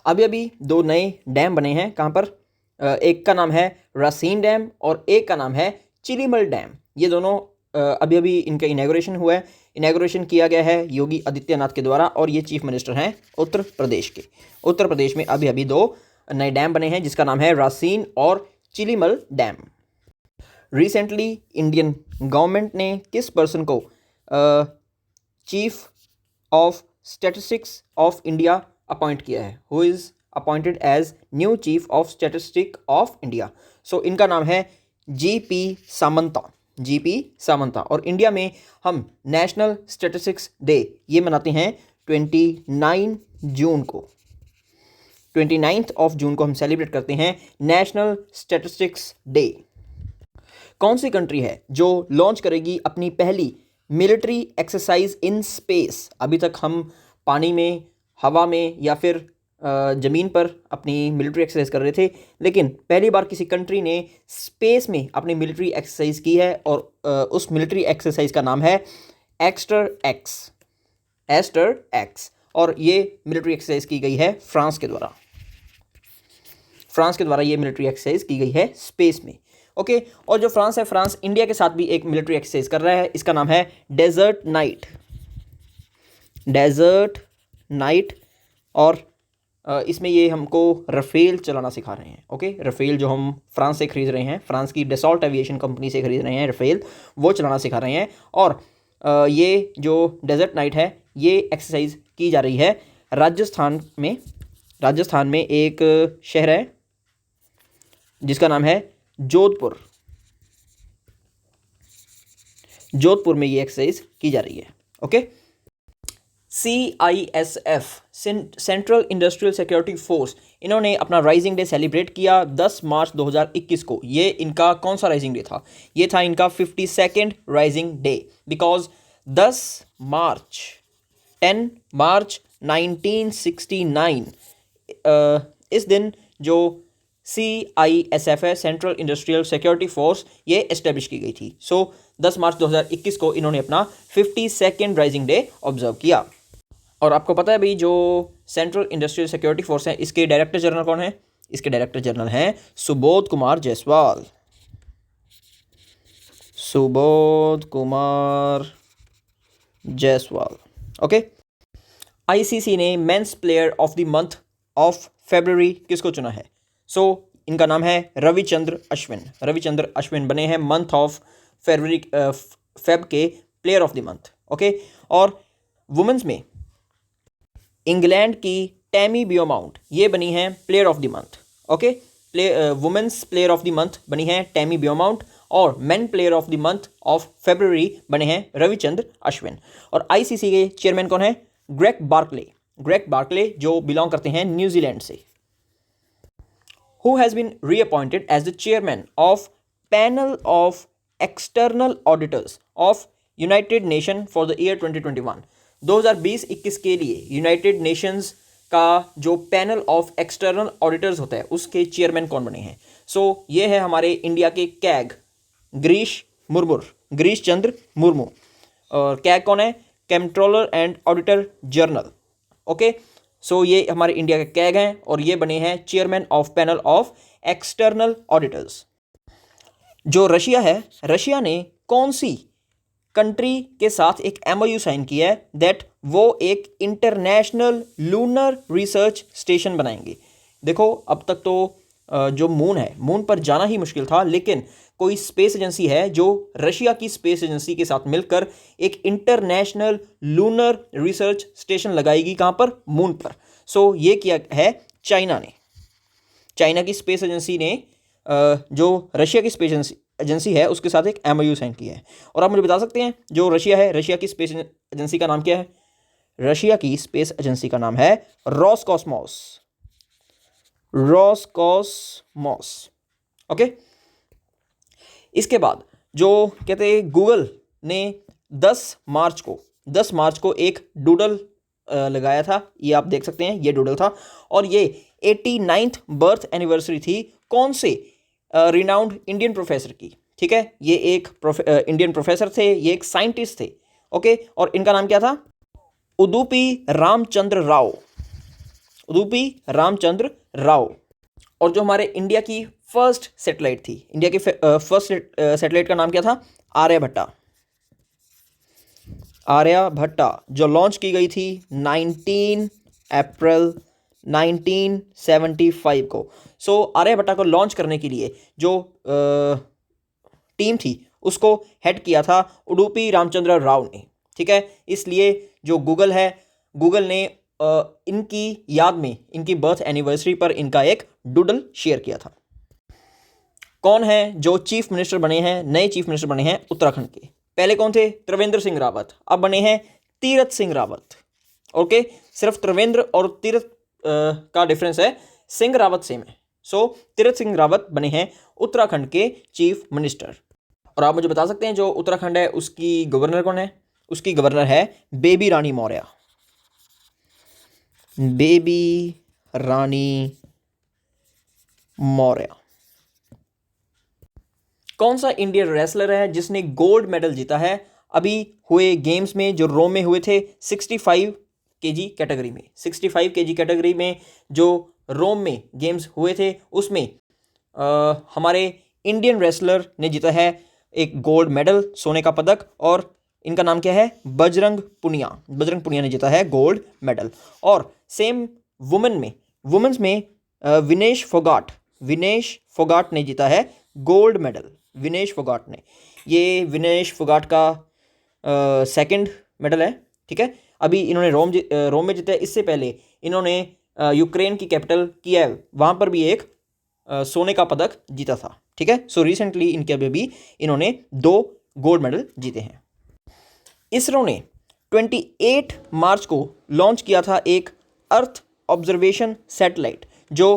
अभी अभी 2 नए डैम बने हैं, कहाँ पर? एक का नाम है रासीन डैम और एक का नाम है चिलीमल डैम। ये दोनों अभी अभी इनका इनॉग्रेशन हुआ है। इनॉग्रेशन किया गया है योगी आदित्यनाथ के द्वारा, और ये चीफ मिनिस्टर हैं उत्तर प्रदेश के। उत्तर प्रदेश में अभी अभी 2 नए डैम बने हैं, जिसका नाम है रासीन और Chilimal dam. Recently Indian government ने किस पर्सन को chief of statistics of India appoint किया है? Who is appointed as new chief of statistic of India? So इनका नाम है जीपी सामंता। जीपी सामंता। और इंडिया में हम नेशनल स्टैटिस्टिक्स डे ये मनाते हैं 29 जून को। 29 ऑफ जून को हम सेलिब्रेट करते हैं नेशनल स्टैटिस्टिक्स डे। कौन सी कंट्री है जो लॉन्च करेगी अपनी पहली मिलिट्री एक्सरसाइज इन स्पेस? अभी तक हम पानी में, हवा में या फिर ज़मीन पर अपनी मिलिट्री एक्सरसाइज कर रहे थे, लेकिन पहली बार किसी कंट्री ने स्पेस में अपनी मिलिट्री एक्सरसाइज की है और उस मिलिट्री एक्सरसाइज का नाम है एस्टर एक्स। Ester x. और ये मिलिट्री एक्सरसाइज की गई है फ्रांस के द्वारा। फ्रांस के द्वारा ये मिलिट्री एक्सरसाइज की गई है स्पेस में। ओके। और जो फ्रांस है, फ्रांस इंडिया के साथ भी एक मिलिट्री एक्सरसाइज कर रहा है। इसका नाम है डेजर्ट नाइट। Desert Knight. और इसमें ये हमको रफेल चलाना सिखा रहे हैं। ओके। रफेल जो हम फ्रांस से खरीद रहे हैं, फ्रांस की डसॉल्ट एविएशन कंपनी से खरीद रहे हैं रफेल, वो चलाना सिखा रहे हैं। और ये जो डेजर्ट नाइट है ये एक्सरसाइज की जा रही है राजस्थान में। राजस्थान में एक शहर है जिसका नाम है जोधपुर। जोधपुर में ये एक्सरसाइज की जा रही है। Okay. CISF central industrial security force, इन्होंने अपना राइजिंग डे सेलिब्रेट किया 10 मार्च 2021 को। ये इनका कौन सा राइजिंग डे था? ये था इनका 52nd राइजिंग डे। बिकॉज 10 मार्च 1969 इस दिन जो CISF है, सेंट्रल इंडस्ट्रियल सिक्योरिटी फोर्स, ये एस्टेब्लिश की गई थी। सो 10 मार्च 2021 को इन्होंने अपना 52nd राइजिंग डे ऑब्जर्व किया। और आपको पता है भाई, जो सेंट्रल इंडस्ट्रियल सिक्योरिटी फोर्स है, इसके डायरेक्टर जनरल कौन है? इसके डायरेक्टर जनरल हैं सुबोध कुमार जायसवाल। सुबोध कुमार जायसवाल। ओके। ICC ने men's player of the month of फरवरी किसको चुना है? सो इनका नाम है रविचंद्र अश्विन। रविचंद्र अश्विन बने हैं मंथ ऑफ फरवरी फेब के player of the month. Okay. और वुमेन्स में इंग्लैंड की टैमी बियोमाउंट ये बनी हैं player of the month. Okay. Women's player of the month बनी हैं टैमी बियोमाउंट, और men player of the month of February बने हैं रविचंद्र अश्विन। और ICC के चेयरमैन कौन है? Greg Barclay. ग्रेग बार्कले जो बिलोंग करते हैं न्यूजीलैंड से। Who has been reappointed as the chairman of panel of external auditors of United Nations for the year 2021? 2020-21 के लिए यूनाइटेड नेशंस का जो पैनल ऑफ एक्सटर्नल ऑडिटर्स होता है उसके चेयरमैन कौन बने हैं? सो ये है हमारे इंडिया के कैग गिरीश चंद्र मुर्मू। और कैग कौन है? Controller and auditor general. Okay. So ये हमारे इंडिया के कैग हैं और ये बने हैं chairman of panel of external auditors. जो रशिया है, रशिया ने कौन सी कंट्री के साथ एक MOU साइन किया है दैट वो एक इंटरनेशनल लूनर रिसर्च स्टेशन बनाएंगे? देखो, अब तक तो जो मून है, मून पर जाना ही मुश्किल था, लेकिन कोई स्पेस एजेंसी है जो रशिया की स्पेस एजेंसी के साथ मिलकर एक इंटरनेशनल लूनर रिसर्च स्टेशन लगाएगी। कहाँ पर? मून पर। सो ये किया है चाइना ने। चाइना की स्पेस एजेंसी ने जो रशिया की स्पेस एजेंसी है उसके साथ एक MOU साइन किया है। और आप मुझे बता सकते हैं जो रशिया है, रशिया की स्पेस एजेंसी का नाम क्या है? रशिया की स्पेस एजेंसी का नाम है रॉसकॉस्मोस। रॉसकॉस्मोस। ओके। इसके बाद जो कहते हैं गूगल ने 10 मार्च को एक डूडल लगाया था। ये आप देख सकते हैं, ये डूडल था और ये 89th बर्थ एनिवर्सरी थी कौन से रिनाउंड इंडियन प्रोफेसर की। ठीक है, ये एक इंडियन प्रोफेसर थे, ये एक साइंटिस्ट थे। ओके। और इनका नाम क्या था? उदुपी रामचंद्र राव। उदुपी रामचंद्र राव। और जो हमारे इंडिया की फर्स्ट सैटेलाइट थी, इंडिया की फर्स्ट सैटेलाइट का नाम क्या था? आर्यभट्टा। आर्यभट्टा जो लॉन्च की गई थी 19 अप्रैल 1975 को। सो आर्यभट्टा को लॉन्च करने के लिए जो टीम थी उसको हेड किया था उडुपी रामचंद्र राव ने, ठीक है। इसलिए जो गूगल है, गूगल ने इनकी याद में, इनकी बर्थ एनिवर्सरी पर इनका एक डूडल शेयर किया था। कौन है जो चीफ मिनिस्टर बने हैं, नए चीफ मिनिस्टर बने हैं उत्तराखंड के? पहले कौन थे? त्रिवेंद्र सिंह रावत। अब बने हैं तीरथ सिंह रावत। ओके, सिर्फ त्रिवेंद्र और तीरथ का डिफरेंस है, सिंह रावत सेम है। सो तीरथ सिंह रावत बने हैं उत्तराखंड के चीफ मिनिस्टर। और आप मुझे बता सकते हैं जो उत्तराखंड है उसकी गवर्नर कौन है? उसकी गवर्नर है बेबी रानी मौर्य। बेबी रानी मौर्य। कौन सा इंडियन रेसलर है जिसने गोल्ड मेडल जीता है अभी हुए गेम्स में जो रोम में हुए थे 65 केजी कैटेगरी में? 65 केजी कैटेगरी में जो रोम में गेम्स हुए थे उसमें हमारे इंडियन रेसलर ने जीता है एक गोल्ड मेडल, सोने का पदक, और इनका नाम क्या है? बजरंग पुनिया। बजरंग पुनिया ने जीता है गोल्ड मेडल। और सेम वुमेन्स में विनेश फोगाट ने जीता है गोल्ड मेडल। विनेश फोगाट ने, ये विनेश फोगाट का सेकंड मेडल है, ठीक है। अभी इन्होंने रोम में जीता है। इससे पहले इन्होंने यूक्रेन की कैपिटल कीव, वहाँ पर भी एक सोने का पदक जीता था, ठीक है। सो रिसेंटली इनके अभी इन्होंने 2 गोल्ड मेडल जीते हैं। इसरो ने 28 मार्च को लॉन्च किया था एक अर्थ ऑब्जर्वेशन सैटेलाइट जो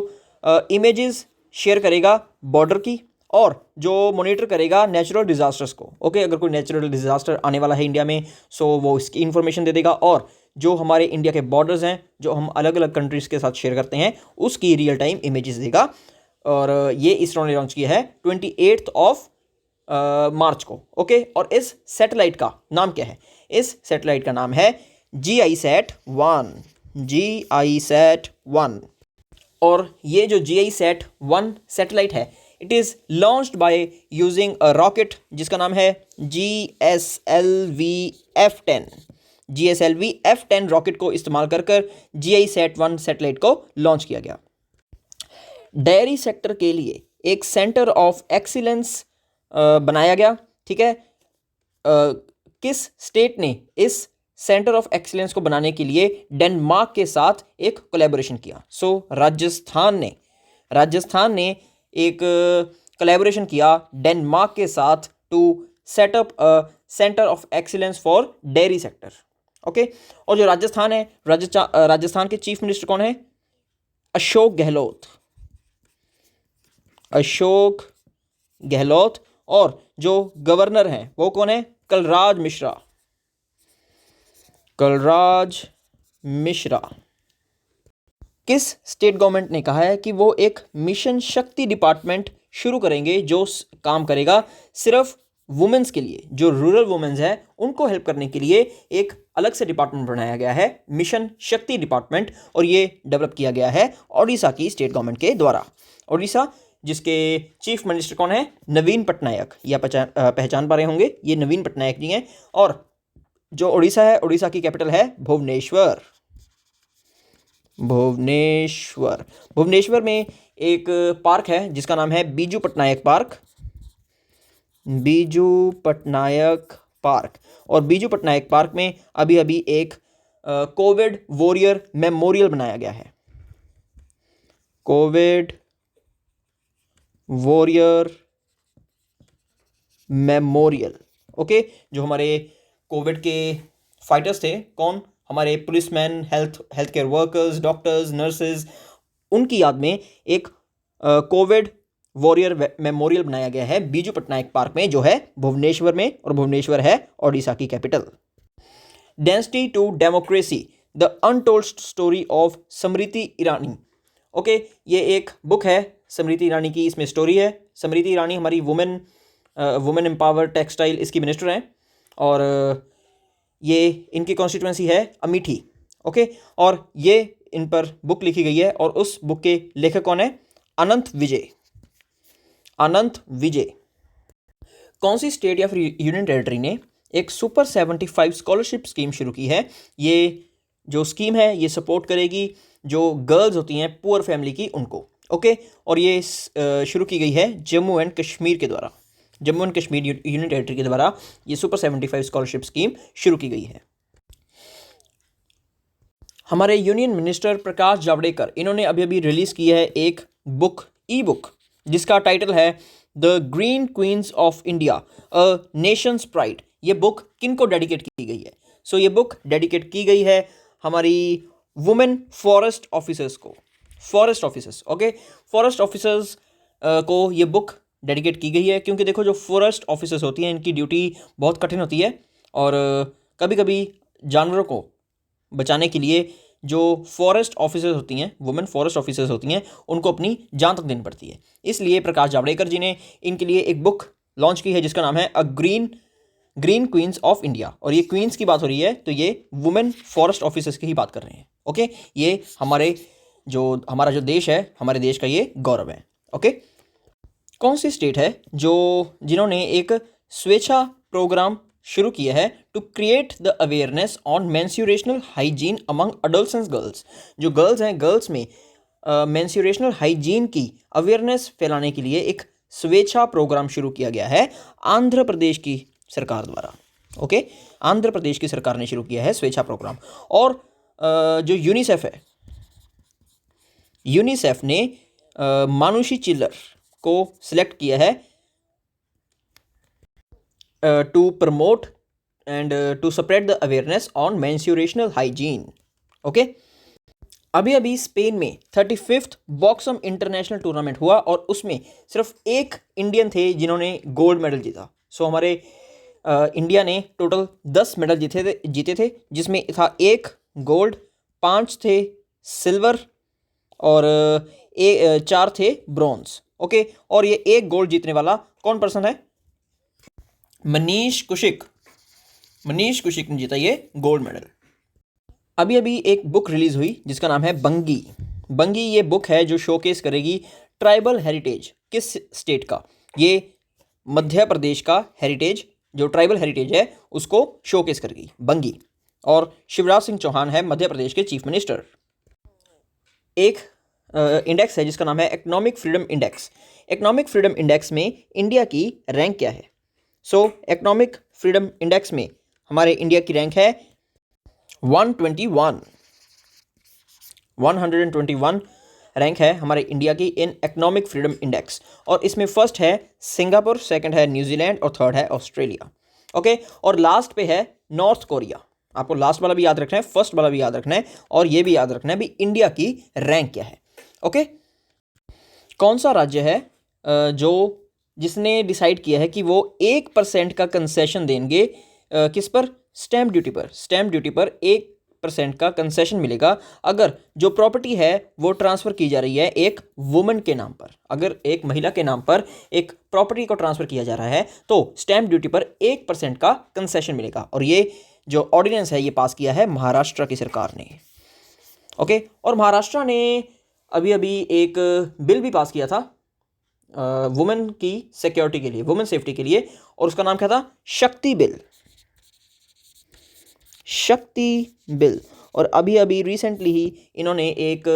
इमेजेस शेयर करेगा बॉर्डर की और जो मॉनिटर करेगा नेचुरल डिजास्टर्स को। ओके, अगर कोई नेचुरल डिजास्टर आने वाला है इंडिया में, सो वो इसकी इन्फॉर्मेशन दे देगा, और जो हमारे इंडिया के बॉर्डर्स हैं जो हम अलग अलग कंट्रीज़ के साथ शेयर करते हैं उसकी रियल टाइम इमेजेस देगा। और ये इसरो ने लॉन्च किया है 28 मार्च को। ओके, और इस सैटेलाइट का नाम क्या है? इस सैटेलाइट का नाम है GISAT-1। GISAT-1। और ये जो GISAT-1 सैटेलाइट है, it is launched by using a rocket जिसका नाम है GSLV-F10। GSLV-F10 रॉकेट को इस्तेमाल कर GISAT-1 सैटेलाइट को लॉन्च किया गया। डेयरी सेक्टर के लिए एक सेंटर ऑफ एक्सीलेंस बनाया गया, ठीक है। किस स्टेट ने इस सेंटर ऑफ एक्सीलेंस को बनाने के लिए डेनमार्क के साथ एक कोलैबोरेशन किया? सो राजस्थान ने एक कोलैबोरेशन किया डेनमार्क के साथ to set up a centre of excellence for dairy sector. Okay, और जो राजस्थान है, राजस्थान के चीफ मिनिस्टर कौन है? अशोक गहलोत। और जो गवर्नर हैं वो कौन है? कलराज मिश्रा। किस स्टेट गवर्नमेंट ने कहा है कि वो एक मिशन शक्ति डिपार्टमेंट शुरू करेंगे जो काम करेगा सिर्फ वुमेन्स के लिए? जो रूरल वुमेन्स हैं उनको हेल्प करने के लिए एक अलग से डिपार्टमेंट बनाया गया है, मिशन शक्ति डिपार्टमेंट, और ये डेवलप किया गया है ओडिशा की स्टेट गवर्नमेंट के द्वारा। ओडिशा जिसके चीफ मिनिस्टर कौन है? नवीन पटनायक। या पहचान पा रहे होंगे, ये नवीन पटनायक जी हैं। और जो ओडिशा है, ओडिशा की कैपिटल है भुवनेश्वर। भुवनेश्वर में एक पार्क है जिसका नाम है बीजू पटनायक पार्क। और बीजू पटनायक पार्क में अभी एक कोविड वॉरियर मेमोरियल बनाया गया है। Covid warrior memorial. ओके, जो हमारे कोविड के फाइटर्स थे, कौन? हमारे policeman, health care workers, doctors, nurses, उनकी याद में एक कोविड वॉरियर मेमोरियल बनाया गया है बीजू पटनायक पार्क में, जो है भुवनेश्वर में, और भुवनेश्वर है ओडिशा की capital. Density to democracy, the untold story of Smriti Irani. Okay, ये एक बुक है स्मृति ईरानी की, इसमें स्टोरी है। स्मृति ईरानी हमारी वुमेन एम्पावर टेक्सटाइल इसकी मिनिस्टर हैं, और ये इनकी कॉन्स्टिट्यूएंसी है अमेठी। ओके, और ये इन पर बुक लिखी गई है, और उस बुक के लेखक कौन है? अनंत विजय। कौन सी स्टेट या फिर यूनियन टेरिटरी ने एक सुपर 75 स्कॉलरशिप स्कीम शुरू की है? ये जो स्कीम है ये सपोर्ट करेगी जो गर्ल्स होती हैं पुअर फैमिली की, उनको। ओके, और ये शुरू की गई है जम्मू एंड कश्मीर के द्वारा। Jammu and Kashmir union territory के द्वारा ये सुपर 75 स्कॉलरशिप स्कीम शुरू की गई है। हमारे यूनियन मिनिस्टर प्रकाश जावड़ेकर, इन्होंने अभी अभी रिलीज़ की है एक बुक, ई बुक, जिसका टाइटल है the green queens of India a nation's pride. ये बुक किन को डेडिकेट की गई है? सो ये बुक डेडिकेट की गई है हमारी वुमेन फॉरेस्ट ऑफिसर्स को, forest officers, okay, forest officers को ये बुक डेडिकेट की गई है, क्योंकि देखो जो फॉरेस्ट ऑफिसर्स होती हैं इनकी ड्यूटी बहुत कठिन होती है और कभी कभी जानवरों को बचाने के लिए जो फॉरेस्ट ऑफिसर्स होती हैं, वुमेन फॉरेस्ट ऑफिसर्स होती हैं, उनको अपनी जान तक देनी पड़ती है। इसलिए प्रकाश जावड़ेकर जी ने इनके लिए एक बुक लॉन्च की है जिसका नाम है अ ग्रीन क्वींस ऑफ इंडिया। और ये क्वींस की बात हो रही है तो ये वुमेन फॉरेस्ट ऑफिसर्स की ही बात कर रहे हैं। ओके, ये हमारा जो देश है, हमारे देश का ये गौरव है। ओके, कौन सी स्टेट है जिन्होंने एक स्वेच्छा प्रोग्राम शुरू किया है to create the awareness on menstrual hygiene among adults and girls? जो गर्ल्स हैं, गर्ल्स में मेंस्ट्रुएशनल हाइजीन की अवेयरनेस फैलाने के लिए एक स्वेच्छा प्रोग्राम शुरू किया गया है आंध्र प्रदेश की सरकार द्वारा। ओके, आंध्र प्रदेश की सरकार ने शुरू किया है स्वेच्छा प्रोग्राम। और जो यूनिसेफ है, यूनिसेफ ने मानुषी चिल्लर को सिलेक्ट किया है to promote and to spread the awareness on menstrual hygiene. Okay, अभी अभी स्पेन में 35th बॉक्सम इंटरनेशनल टूर्नामेंट हुआ और उसमें सिर्फ एक इंडियन थे जिन्होंने गोल्ड मेडल जीता। सो हमारे इंडिया ने टोटल 10 मेडल जीते थे जिसमें था 1 गोल्ड, 5 थे सिल्वर और 4 थे ब्रॉन्ज। ओके, और ये 1 गोल्ड जीतने वाला कौन पर्सन है? मनीष कौशिक ने जीता ये गोल्ड मेडल। अभी अभी एक बुक रिलीज हुई जिसका नाम है बंगी। ये बुक है जो शोकेस करेगी ट्राइबल हेरिटेज। किस स्टेट का? ये मध्य प्रदेश का हेरिटेज, जो ट्राइबल हेरिटेज है उसको शोकेस करेगी बंगी। और शिवराज सिंह चौहान है मध्य प्रदेश के चीफ मिनिस्टर। एक इंडेक्स है जिसका नाम है economic freedom index. Economic freedom index में इंडिया की रैंक क्या है? सो इकोनॉमिक फ्रीडम इंडेक्स में हमारे इंडिया की रैंक है 121 रैंक है हमारे इंडिया की इन इकोनॉमिक फ्रीडम इंडेक्स। और इसमें फर्स्ट है सिंगापुर, सेकंड है न्यूजीलैंड और थर्ड है ऑस्ट्रेलिया। ओके, और लास्ट पे है नॉर्थ कोरिया। आपको लास्ट वाला भी याद रखना है, फर्स्ट वाला भी याद रखना है और ये भी याद रखना है भी इंडिया की रैंक क्या है। ओके, कौन सा राज्य है जिसने डिसाइड किया है कि वो 1% का कंसेशन देंगे किस पर? स्टैम्प ड्यूटी पर। स्टैम्प ड्यूटी पर 1% का कंसेशन मिलेगा अगर जो प्रॉपर्टी है वो ट्रांसफ़र की जा रही है एक वुमन के नाम पर। अगर एक महिला के नाम पर एक प्रॉपर्टी को ट्रांसफ़र किया जा रहा है तो स्टैम्प ड्यूटी पर 1% का कंसेशन मिलेगा। और ये जो ऑर्डिनेंस है ये पास किया है महाराष्ट्र की सरकार ने। ओके, और महाराष्ट्र ने अभी अभी एक बिल भी पास किया था वुमेन की सिक्योरिटी के लिए, वुमेन सेफ्टी के लिए, और उसका नाम क्या था? शक्ति बिल। और अभी अभी रिसेंटली ही इन्होंने एक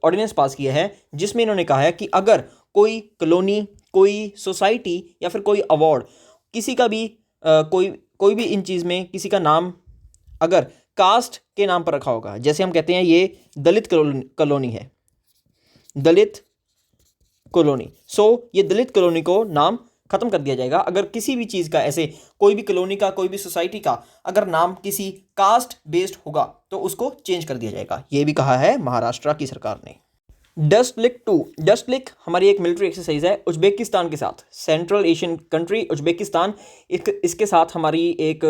ऑर्डिनेंस पास किया है जिसमें इन्होंने कहा है कि अगर कोई कॉलोनी, कोई सोसाइटी या फिर कोई अवार्ड, किसी का भी कोई भी इन चीज़ में किसी का नाम अगर कास्ट के नाम पर रखा होगा, जैसे हम कहते हैं ये दलित कॉलोनी है, दलित कॉलोनी, सो ये दलित कॉलोनी को नाम खत्म कर दिया जाएगा अगर किसी भी चीज़ का, ऐसे कोई भी कॉलोनी का, कोई भी सोसाइटी का अगर नाम किसी कास्ट बेस्ड होगा तो उसको चेंज कर दिया जाएगा। ये भी कहा है महाराष्ट्र की सरकार ने। डस्ट लिक हमारी एक मिलिट्री एक्सरसाइज है उज्बेकिस्तान के साथ, सेंट्रल एशियन कंट्री उज्बेकिस्तान, इसके साथ हमारी एक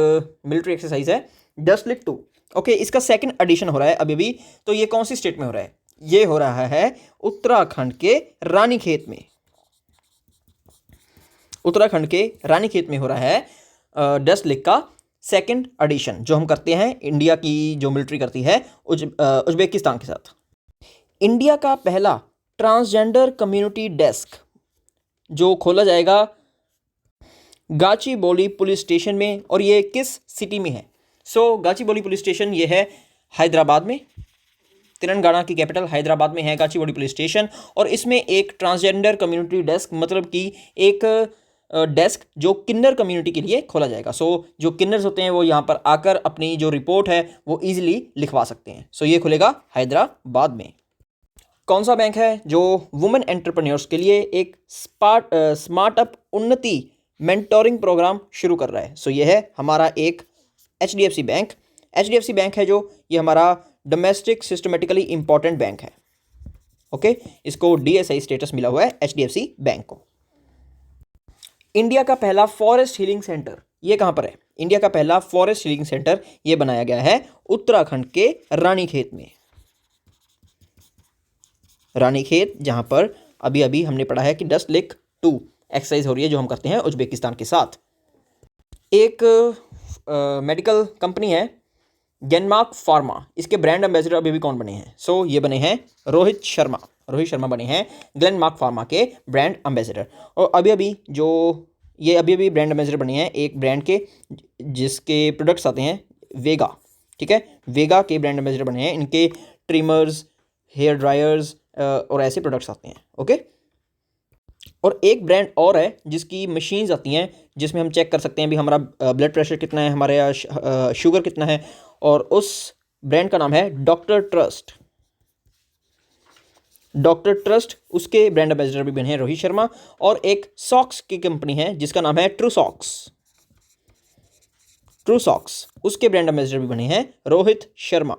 मिलिट्री एक्सरसाइज है डस्ट लिक 2। ओके, इसका 2nd एडिशन हो रहा है अभी। तो ये कौन सी स्टेट में हो रहा है? ये हो रहा है उत्तराखंड के रानीखेत में। उत्तराखंड के रानीखेत में हो रहा है डस्ट लिक का 2nd एडिशन, जो हम करते हैं, इंडिया की जो मिलिट्री करती है उज्बेकिस्तान के साथ। इंडिया का पहला ट्रांसजेंडर कम्युनिटी डेस्क जो खोला जाएगा गाचीबोली पुलिस स्टेशन में, और ये किस सिटी में है? सो गाचीबोली पुलिस स्टेशन ये है हैदराबाद में। तेलंगाना की कैपिटल हैदराबाद में है काचीवाड़ी पुलिस स्टेशन। और इसमें एक ट्रांसजेंडर कम्युनिटी डेस्क, मतलब कि एक डेस्क जो किन्नर कम्युनिटी के लिए खोला जाएगा। सो जो किन्नर्स होते हैं वो यहाँ पर आकर अपनी जो रिपोर्ट है वो ईजिली लिखवा सकते हैं। सो ये खुलेगा हैदराबाद में। कौन सा बैंक है जो वुमेन एंटरप्रेन्योर्स के लिए एक स्मार्ट अप उन्नति मेंटोरिंग प्रोग्राम शुरू कर रहा है? सो ये है हमारा एक HDFC बैंक। HDFC बैंक है जो ये हमारा डोमेस्टिक सिस्टमेटिकली इंपॉर्टेंट बैंक है। ओके, इसको DSI स्टेटस मिला हुआ है HDFC बैंक को। इंडिया का पहला फॉरेस्ट हीलिंग सेंटर ये कहाँ पर है? इंडिया का पहला फॉरेस्ट हीलिंग सेंटर ये बनाया गया है उत्तराखंड के रानीखेत में। रानीखेत, जहाँ पर अभी अभी हमने पढ़ा है कि डस्ट लेक 2 एक्सरसाइज हो रही है जो हम करते हैं उज्बेकिस्तान के साथ। एक मेडिकल कंपनी है ग्लेनमार्क फार्मा, इसके ब्रांड एम्बेसडर अभी भी कौन बने हैं? सो ये बने हैं रोहित शर्मा। रोहित शर्मा बने हैं ग्लेनमार्क फार्मा के ब्रांड एम्बेसडर। और अभी अभी ब्रांड एम्बेसडर बने हैं एक ब्रांड के जिसके प्रोडक्ट्स आते हैं वेगा। ठीक है, वेगा के ब्रांड एम्बेसडर बने हैं। इनके ट्रिमर्स, हेयर ड्रायर्स और ऐसे प्रोडक्ट्स आते हैं। ओके, और एक ब्रांड और है जिसकी मशीन्स आती हैं जिसमें हम चेक कर सकते हैं भी हमारा ब्लड प्रेशर कितना है, हमारे यहाँ शुगर कितना है, और उस ब्रांड का नाम है डॉक्टर ट्रस्ट। डॉक्टर ट्रस्ट, उसके ब्रांड एम्बेसडर भी बने हैं रोहित शर्मा। और एक सॉक्स की कंपनी है जिसका नाम है ट्रू सॉक्स। ट्रू सॉक्स, उसके ब्रांड एम्बेसडर भी बने हैं Rohit Sharma.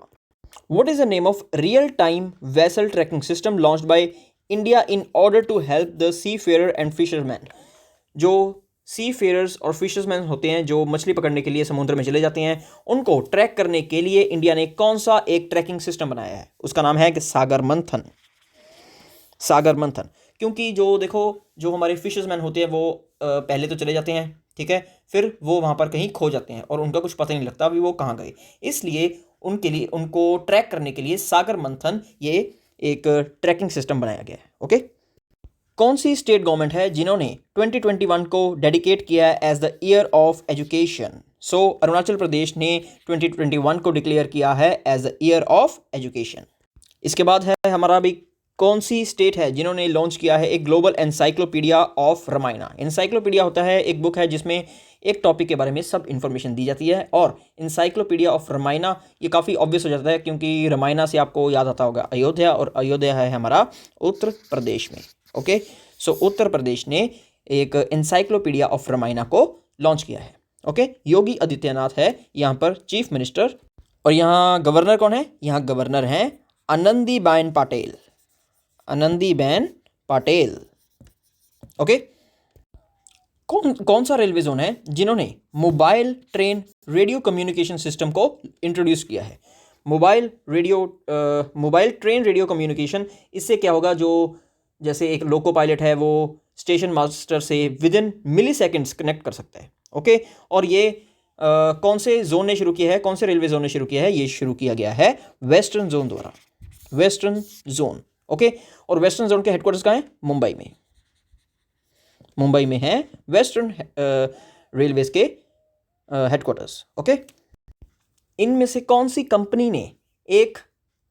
What is the name of real-time vessel tracking system launched by India in order to help the seafarer and fishermen? जो seafarers और fishermen होते हैं जो मछली पकड़ने के लिए समुद्र में चले जाते हैं, उनको ट्रैक करने के लिए इंडिया ने कौन सा एक ट्रैकिंग सिस्टम बनाया है? उसका नाम है कि सागर मंथन। सागर मंथन, क्योंकि जो देखो जो हमारे फिशर्समैन होते हैं वो पहले तो चले जाते हैं, ठीक है, फिर वो वहाँ पर कहीं खो जाते हैं और उनका कुछ पता नहीं लगता अभी वो कहाँ गए। इसलिए उनके लिए, उनको ट्रैक करने के लिए सागर मंथन ये एक ट्रैकिंग सिस्टम बनाया गया है। ओके, कौन सी स्टेट गवर्नमेंट है जिन्होंने 2021 को डेडिकेट किया है as the year of education? So Arunachal Pradesh ने 2021 को डिक्लेयर किया है as the year of education. इसके बाद है हमारा भी कौन सी स्टेट है जिन्होंने लॉन्च किया है एक global encyclopedia of Ramayana? Encyclopedia होता है एक बुक है जिसमें एक टॉपिक के बारे में सब इन्फॉर्मेशन दी जाती है। और एनसाइक्लोपीडिया ऑफ रामायणा ये काफ़ी ऑब्वियस हो जाता है क्योंकि रामायणा से आपको याद आता होगा अयोध्या, और अयोध्या है हमारा उत्तर प्रदेश में। ओके, सो उत्तर प्रदेश ने एक एनसाइक्लोपीडिया ऑफ रामायणा को लॉन्च किया है। ओके, योगी आदित्यनाथ है यहाँ पर चीफ मिनिस्टर। और यहाँ गवर्नर कौन है? यहाँ गवर्नर हैं आनंदीबेन पटेल। आनंदीबेन पटेल। ओके, कौन सा रेलवे जोन है जिन्होंने mobile train radio communication system को इंट्रोड्यूस किया है? मोबाइल ट्रेन रेडियो कम्युनिकेशन, इससे क्या होगा, जो जैसे एक लोको पायलट है वो स्टेशन मास्टर से within milliseconds connect कर सकता है। ओके, और ये कौन से जोन ने शुरू किया है, कौन से रेलवे जोन ने शुरू किया है? ये शुरू किया गया है वेस्टर्न जोन द्वारा। Western zone. ओके, और वेस्टर्न जोन के हेडक्वार्टर्स कहाँ हैं? मुंबई में। मुंबई में है वेस्टर्न रेलवेज के हेडक्वार्टर्स। ओके, इनमें से कौन सी कंपनी ने एक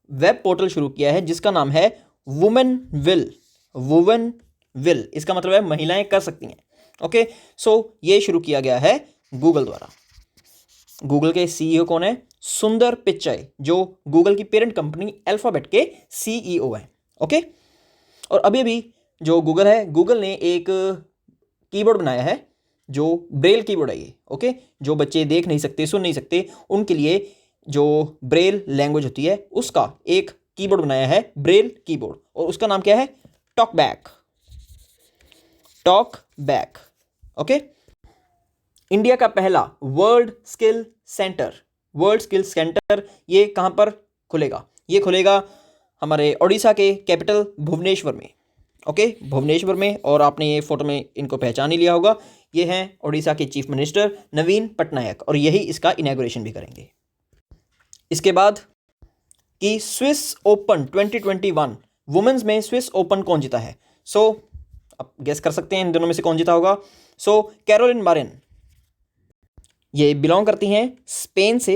वेब पोर्टल शुरू किया है जिसका नाम है वुमेन विल? वुमेन विल, इसका मतलब है महिलाएं कर सकती हैं। ओके, सो ये शुरू किया गया है गूगल द्वारा। गूगल के CEO कौन है? सुंदर पिचाई, जो गूगल की पेरेंट कंपनी अल्फाबेट के CEO हैं। ओके, और अभी अभी जो गूगल है, गूगल ने एक कीबोर्ड बनाया है जो ब्रेल कीबोर्ड है ये। ओके, जो बच्चे देख नहीं सकते, सुन नहीं सकते, उनके लिए जो ब्रेल लैंग्वेज होती है उसका एक कीबोर्ड बनाया है, ब्रेल कीबोर्ड, और उसका नाम क्या है? टॉकबैक। टॉकबैक। ओके, इंडिया का पहला वर्ल्ड स्किल सेंटर ये कहाँ पर खुलेगा? ये खुलेगा हमारे ओडिशा के कैपिटल भुवनेश्वर में। ओके, भुवनेश्वर में। और आपने ये फोटो में इनको पहचान ही लिया होगा, ये हैं ओडिशा के चीफ मिनिस्टर नवीन पटनायक, और यही इसका इनॉग्रेशन भी करेंगे। इसके बाद कि स्विस ओपन 2021 वुमेन्स में स्विस ओपन कौन जीता है? सो आप गेस कर सकते हैं इन दोनों में से कौन जीता होगा। सो कैरोलिन मारिन, ये बिलोंग करती हैं स्पेन से,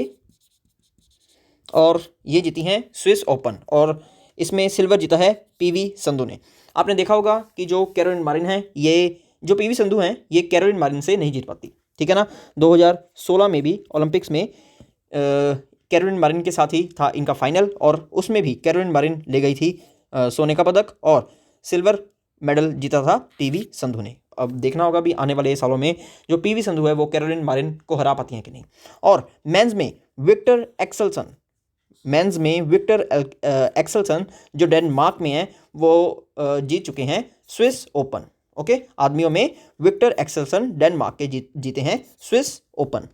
और ये जीती हैं स्विस ओपन, और इसमें सिल्वर जीता है पीवी संधू ने। आपने देखा होगा कि जो कैरोलिन मारिन है, ये जो पीवी संधू हैं, ये कैरोलिन मारिन से नहीं जीत पाती, ठीक है ना। 2016 में भी ओलंपिक्स में कैरोलिन मारिन के साथ ही था इनका फाइनल, और उसमें भी कैरोलिन मारिन ले गई थी सोने का पदक, और सिल्वर मेडल जीता था पीवी संधू ने। अब देखना होगा भी आने वाले सालों में जो पीवी संधू है वो कैरोलिन मारिन को हरा पाती हैं कि नहीं। और मेंस में विक्टर एक्सेल्सन जो डेनमार्क में है वो जीत चुके हैं स्विस ओपन। ओके, आदमियों में विक्टर एक्सेल्सन डेनमार्क के जीते हैं स्विस ओपन।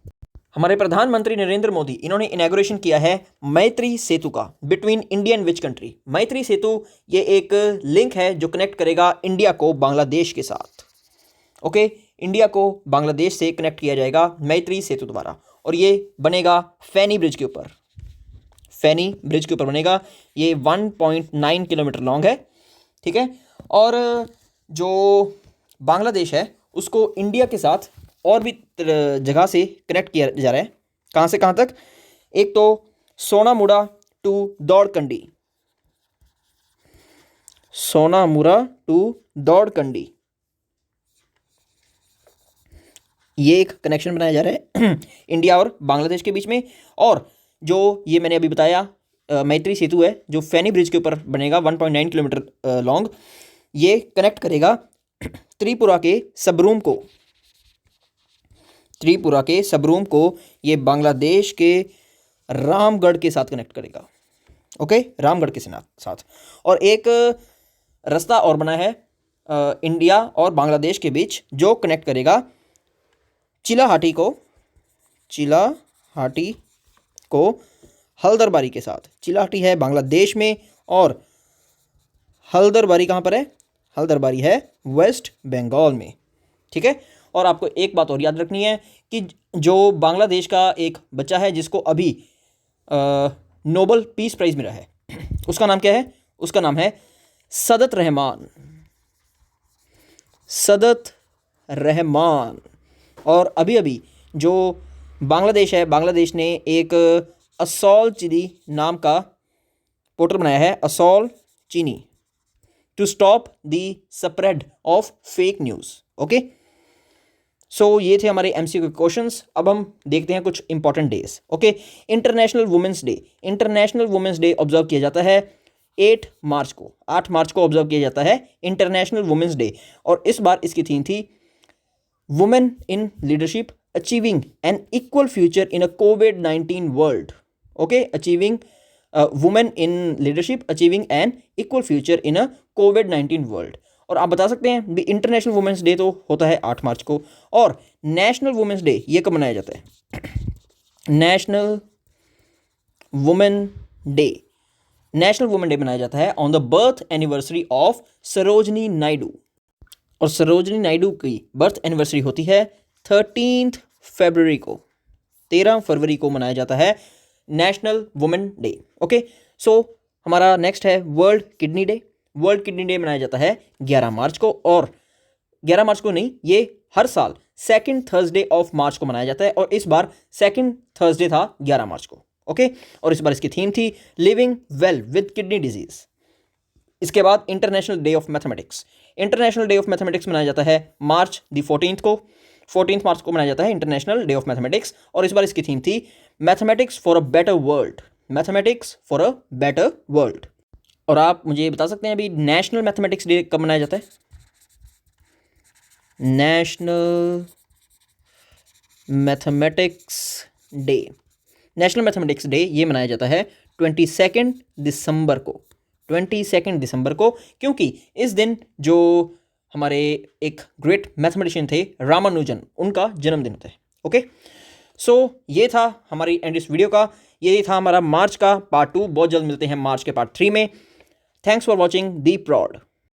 हमारे प्रधानमंत्री नरेंद्र मोदी, इन्होंने इनॉग्रेशन किया है मैत्री सेतु का, between India and which country. Maitri Setu ये एक लिंक है जो कनेक्ट करेगा इंडिया को बांग्लादेश के साथ। ओके, इंडिया को बांग्लादेश से कनेक्ट किया जाएगा मैत्री सेतु द्वारा, और ये बनेगा फैनी ब्रिज के ऊपर। फैनी ब्रिज के ऊपर बनेगा। ये 1.9 किलोमीटर लॉन्ग है, ठीक है। और जो बांग्लादेश है उसको इंडिया के साथ और भी जगह से कनेक्ट किया जा रहा है। कहाँ से कहाँ तक? एक तो सोनामुड़ा टू दौड़कंडी, सोनामुड़ा टू दौड़कंडी, ये एक कनेक्शन बनाया जा रहा है इंडिया और बांग्लादेश के बीच में। और जो ये मैंने अभी बताया मैत्री सेतु है जो फैनी ब्रिज के ऊपर बनेगा 1.9 किलोमीटर लॉन्ग, ये कनेक्ट करेगा त्रिपुरा के सबरूम को। त्रिपुरा के सबरूम को ये बांग्लादेश के रामगढ़ के साथ कनेक्ट करेगा। ओके, रामगढ़ के साथ। और एक रास्ता और बना है इंडिया और बांग्लादेश के बीच जो कनेक्ट करेगा चिलाहाटी को हल्दरबारी के साथ। चिलाहाटी है बांग्लादेश में और हल्दरबारी कहाँ पर है? हल्दरबारी है वेस्ट बंगाल में, ठीक है। और आपको एक बात और याद रखनी है कि जो बांग्लादेश का एक बच्चा है जिसको अभी नोबेल पीस प्राइज मिला है, उसका नाम क्या है? उसका नाम है सदत रहमान। और अभी जो बांग्लादेश है, बांग्लादेश ने एक असॉल चीनी नाम का पोर्टल बनाया है, असॉल चीनी, to stop the spread of fake news. Okay, so ये थे हमारे एमसीक्यू क्वेश्चंस। अब हम देखते हैं कुछ important days. Okay, international women's day observe किया जाता है 8 मार्च को ऑब्जर्व किया जाता है इंटरनेशनल वुमेंस डे। और इस बार इसकी थीम थी women in leadership achieving an equal future in a कोविड-19 world. Okay, achieving women in leadership achieving an equal future in a कोविड-19 वर्ल्ड। और आप बता सकते हैं भी इंटरनेशनल वुमेंस डे तो होता है 8 मार्च को, और नेशनल वुमेंस डे ये कब मनाया जाता है? नेशनल वुमेन डे मनाया जाता है on the birth anniversary of Sarojini Naidu. और सरोजनी नायडू की बर्थ एनिवर्सरी होती है 13 फरवरी को मनाया जाता है नेशनल वुमेन डे। ओके, सो हमारा नेक्स्ट है वर्ल्ड किडनी डे मनाया जाता है 11 मार्च को। और 11 मार्च को नहीं, ये हर साल सेकंड थर्सडे ऑफ मार्च को मनाया जाता है, और इस बार सेकंड थर्सडे था 11 मार्च को। ओके, और इस बार इसकी थीम थी living well with kidney disease. इसके बाद इंटरनेशनल डे ऑफ मैथमेटिक्स मनाया जाता है मार्च द 14 मार्च को मनाया जाता है इंटरनेशनल डे ऑफ मैथमेटिक्स। और इस बार इसकी थीम थी mathematics for a better world. और आप मुझे बता सकते हैं अभी नेशनल मैथमेटिक्स डे कब मनाया जाता है? नेशनल मैथमेटिक्स डे ये मनाया जाता है 22 दिसंबर को, क्योंकि इस दिन जो हमारे एक ग्रेट मैथमेटिशियन थे रामानुजन, उनका जन्मदिन होता है। ओके, सो ये था हमारी एंड इस वीडियो का, ये था हमारा मार्च का पार्ट 2। बहुत जल्द मिलते हैं मार्च के पार्ट 3 में। थैंक्स फॉर वॉचिंग दी प्रॉड।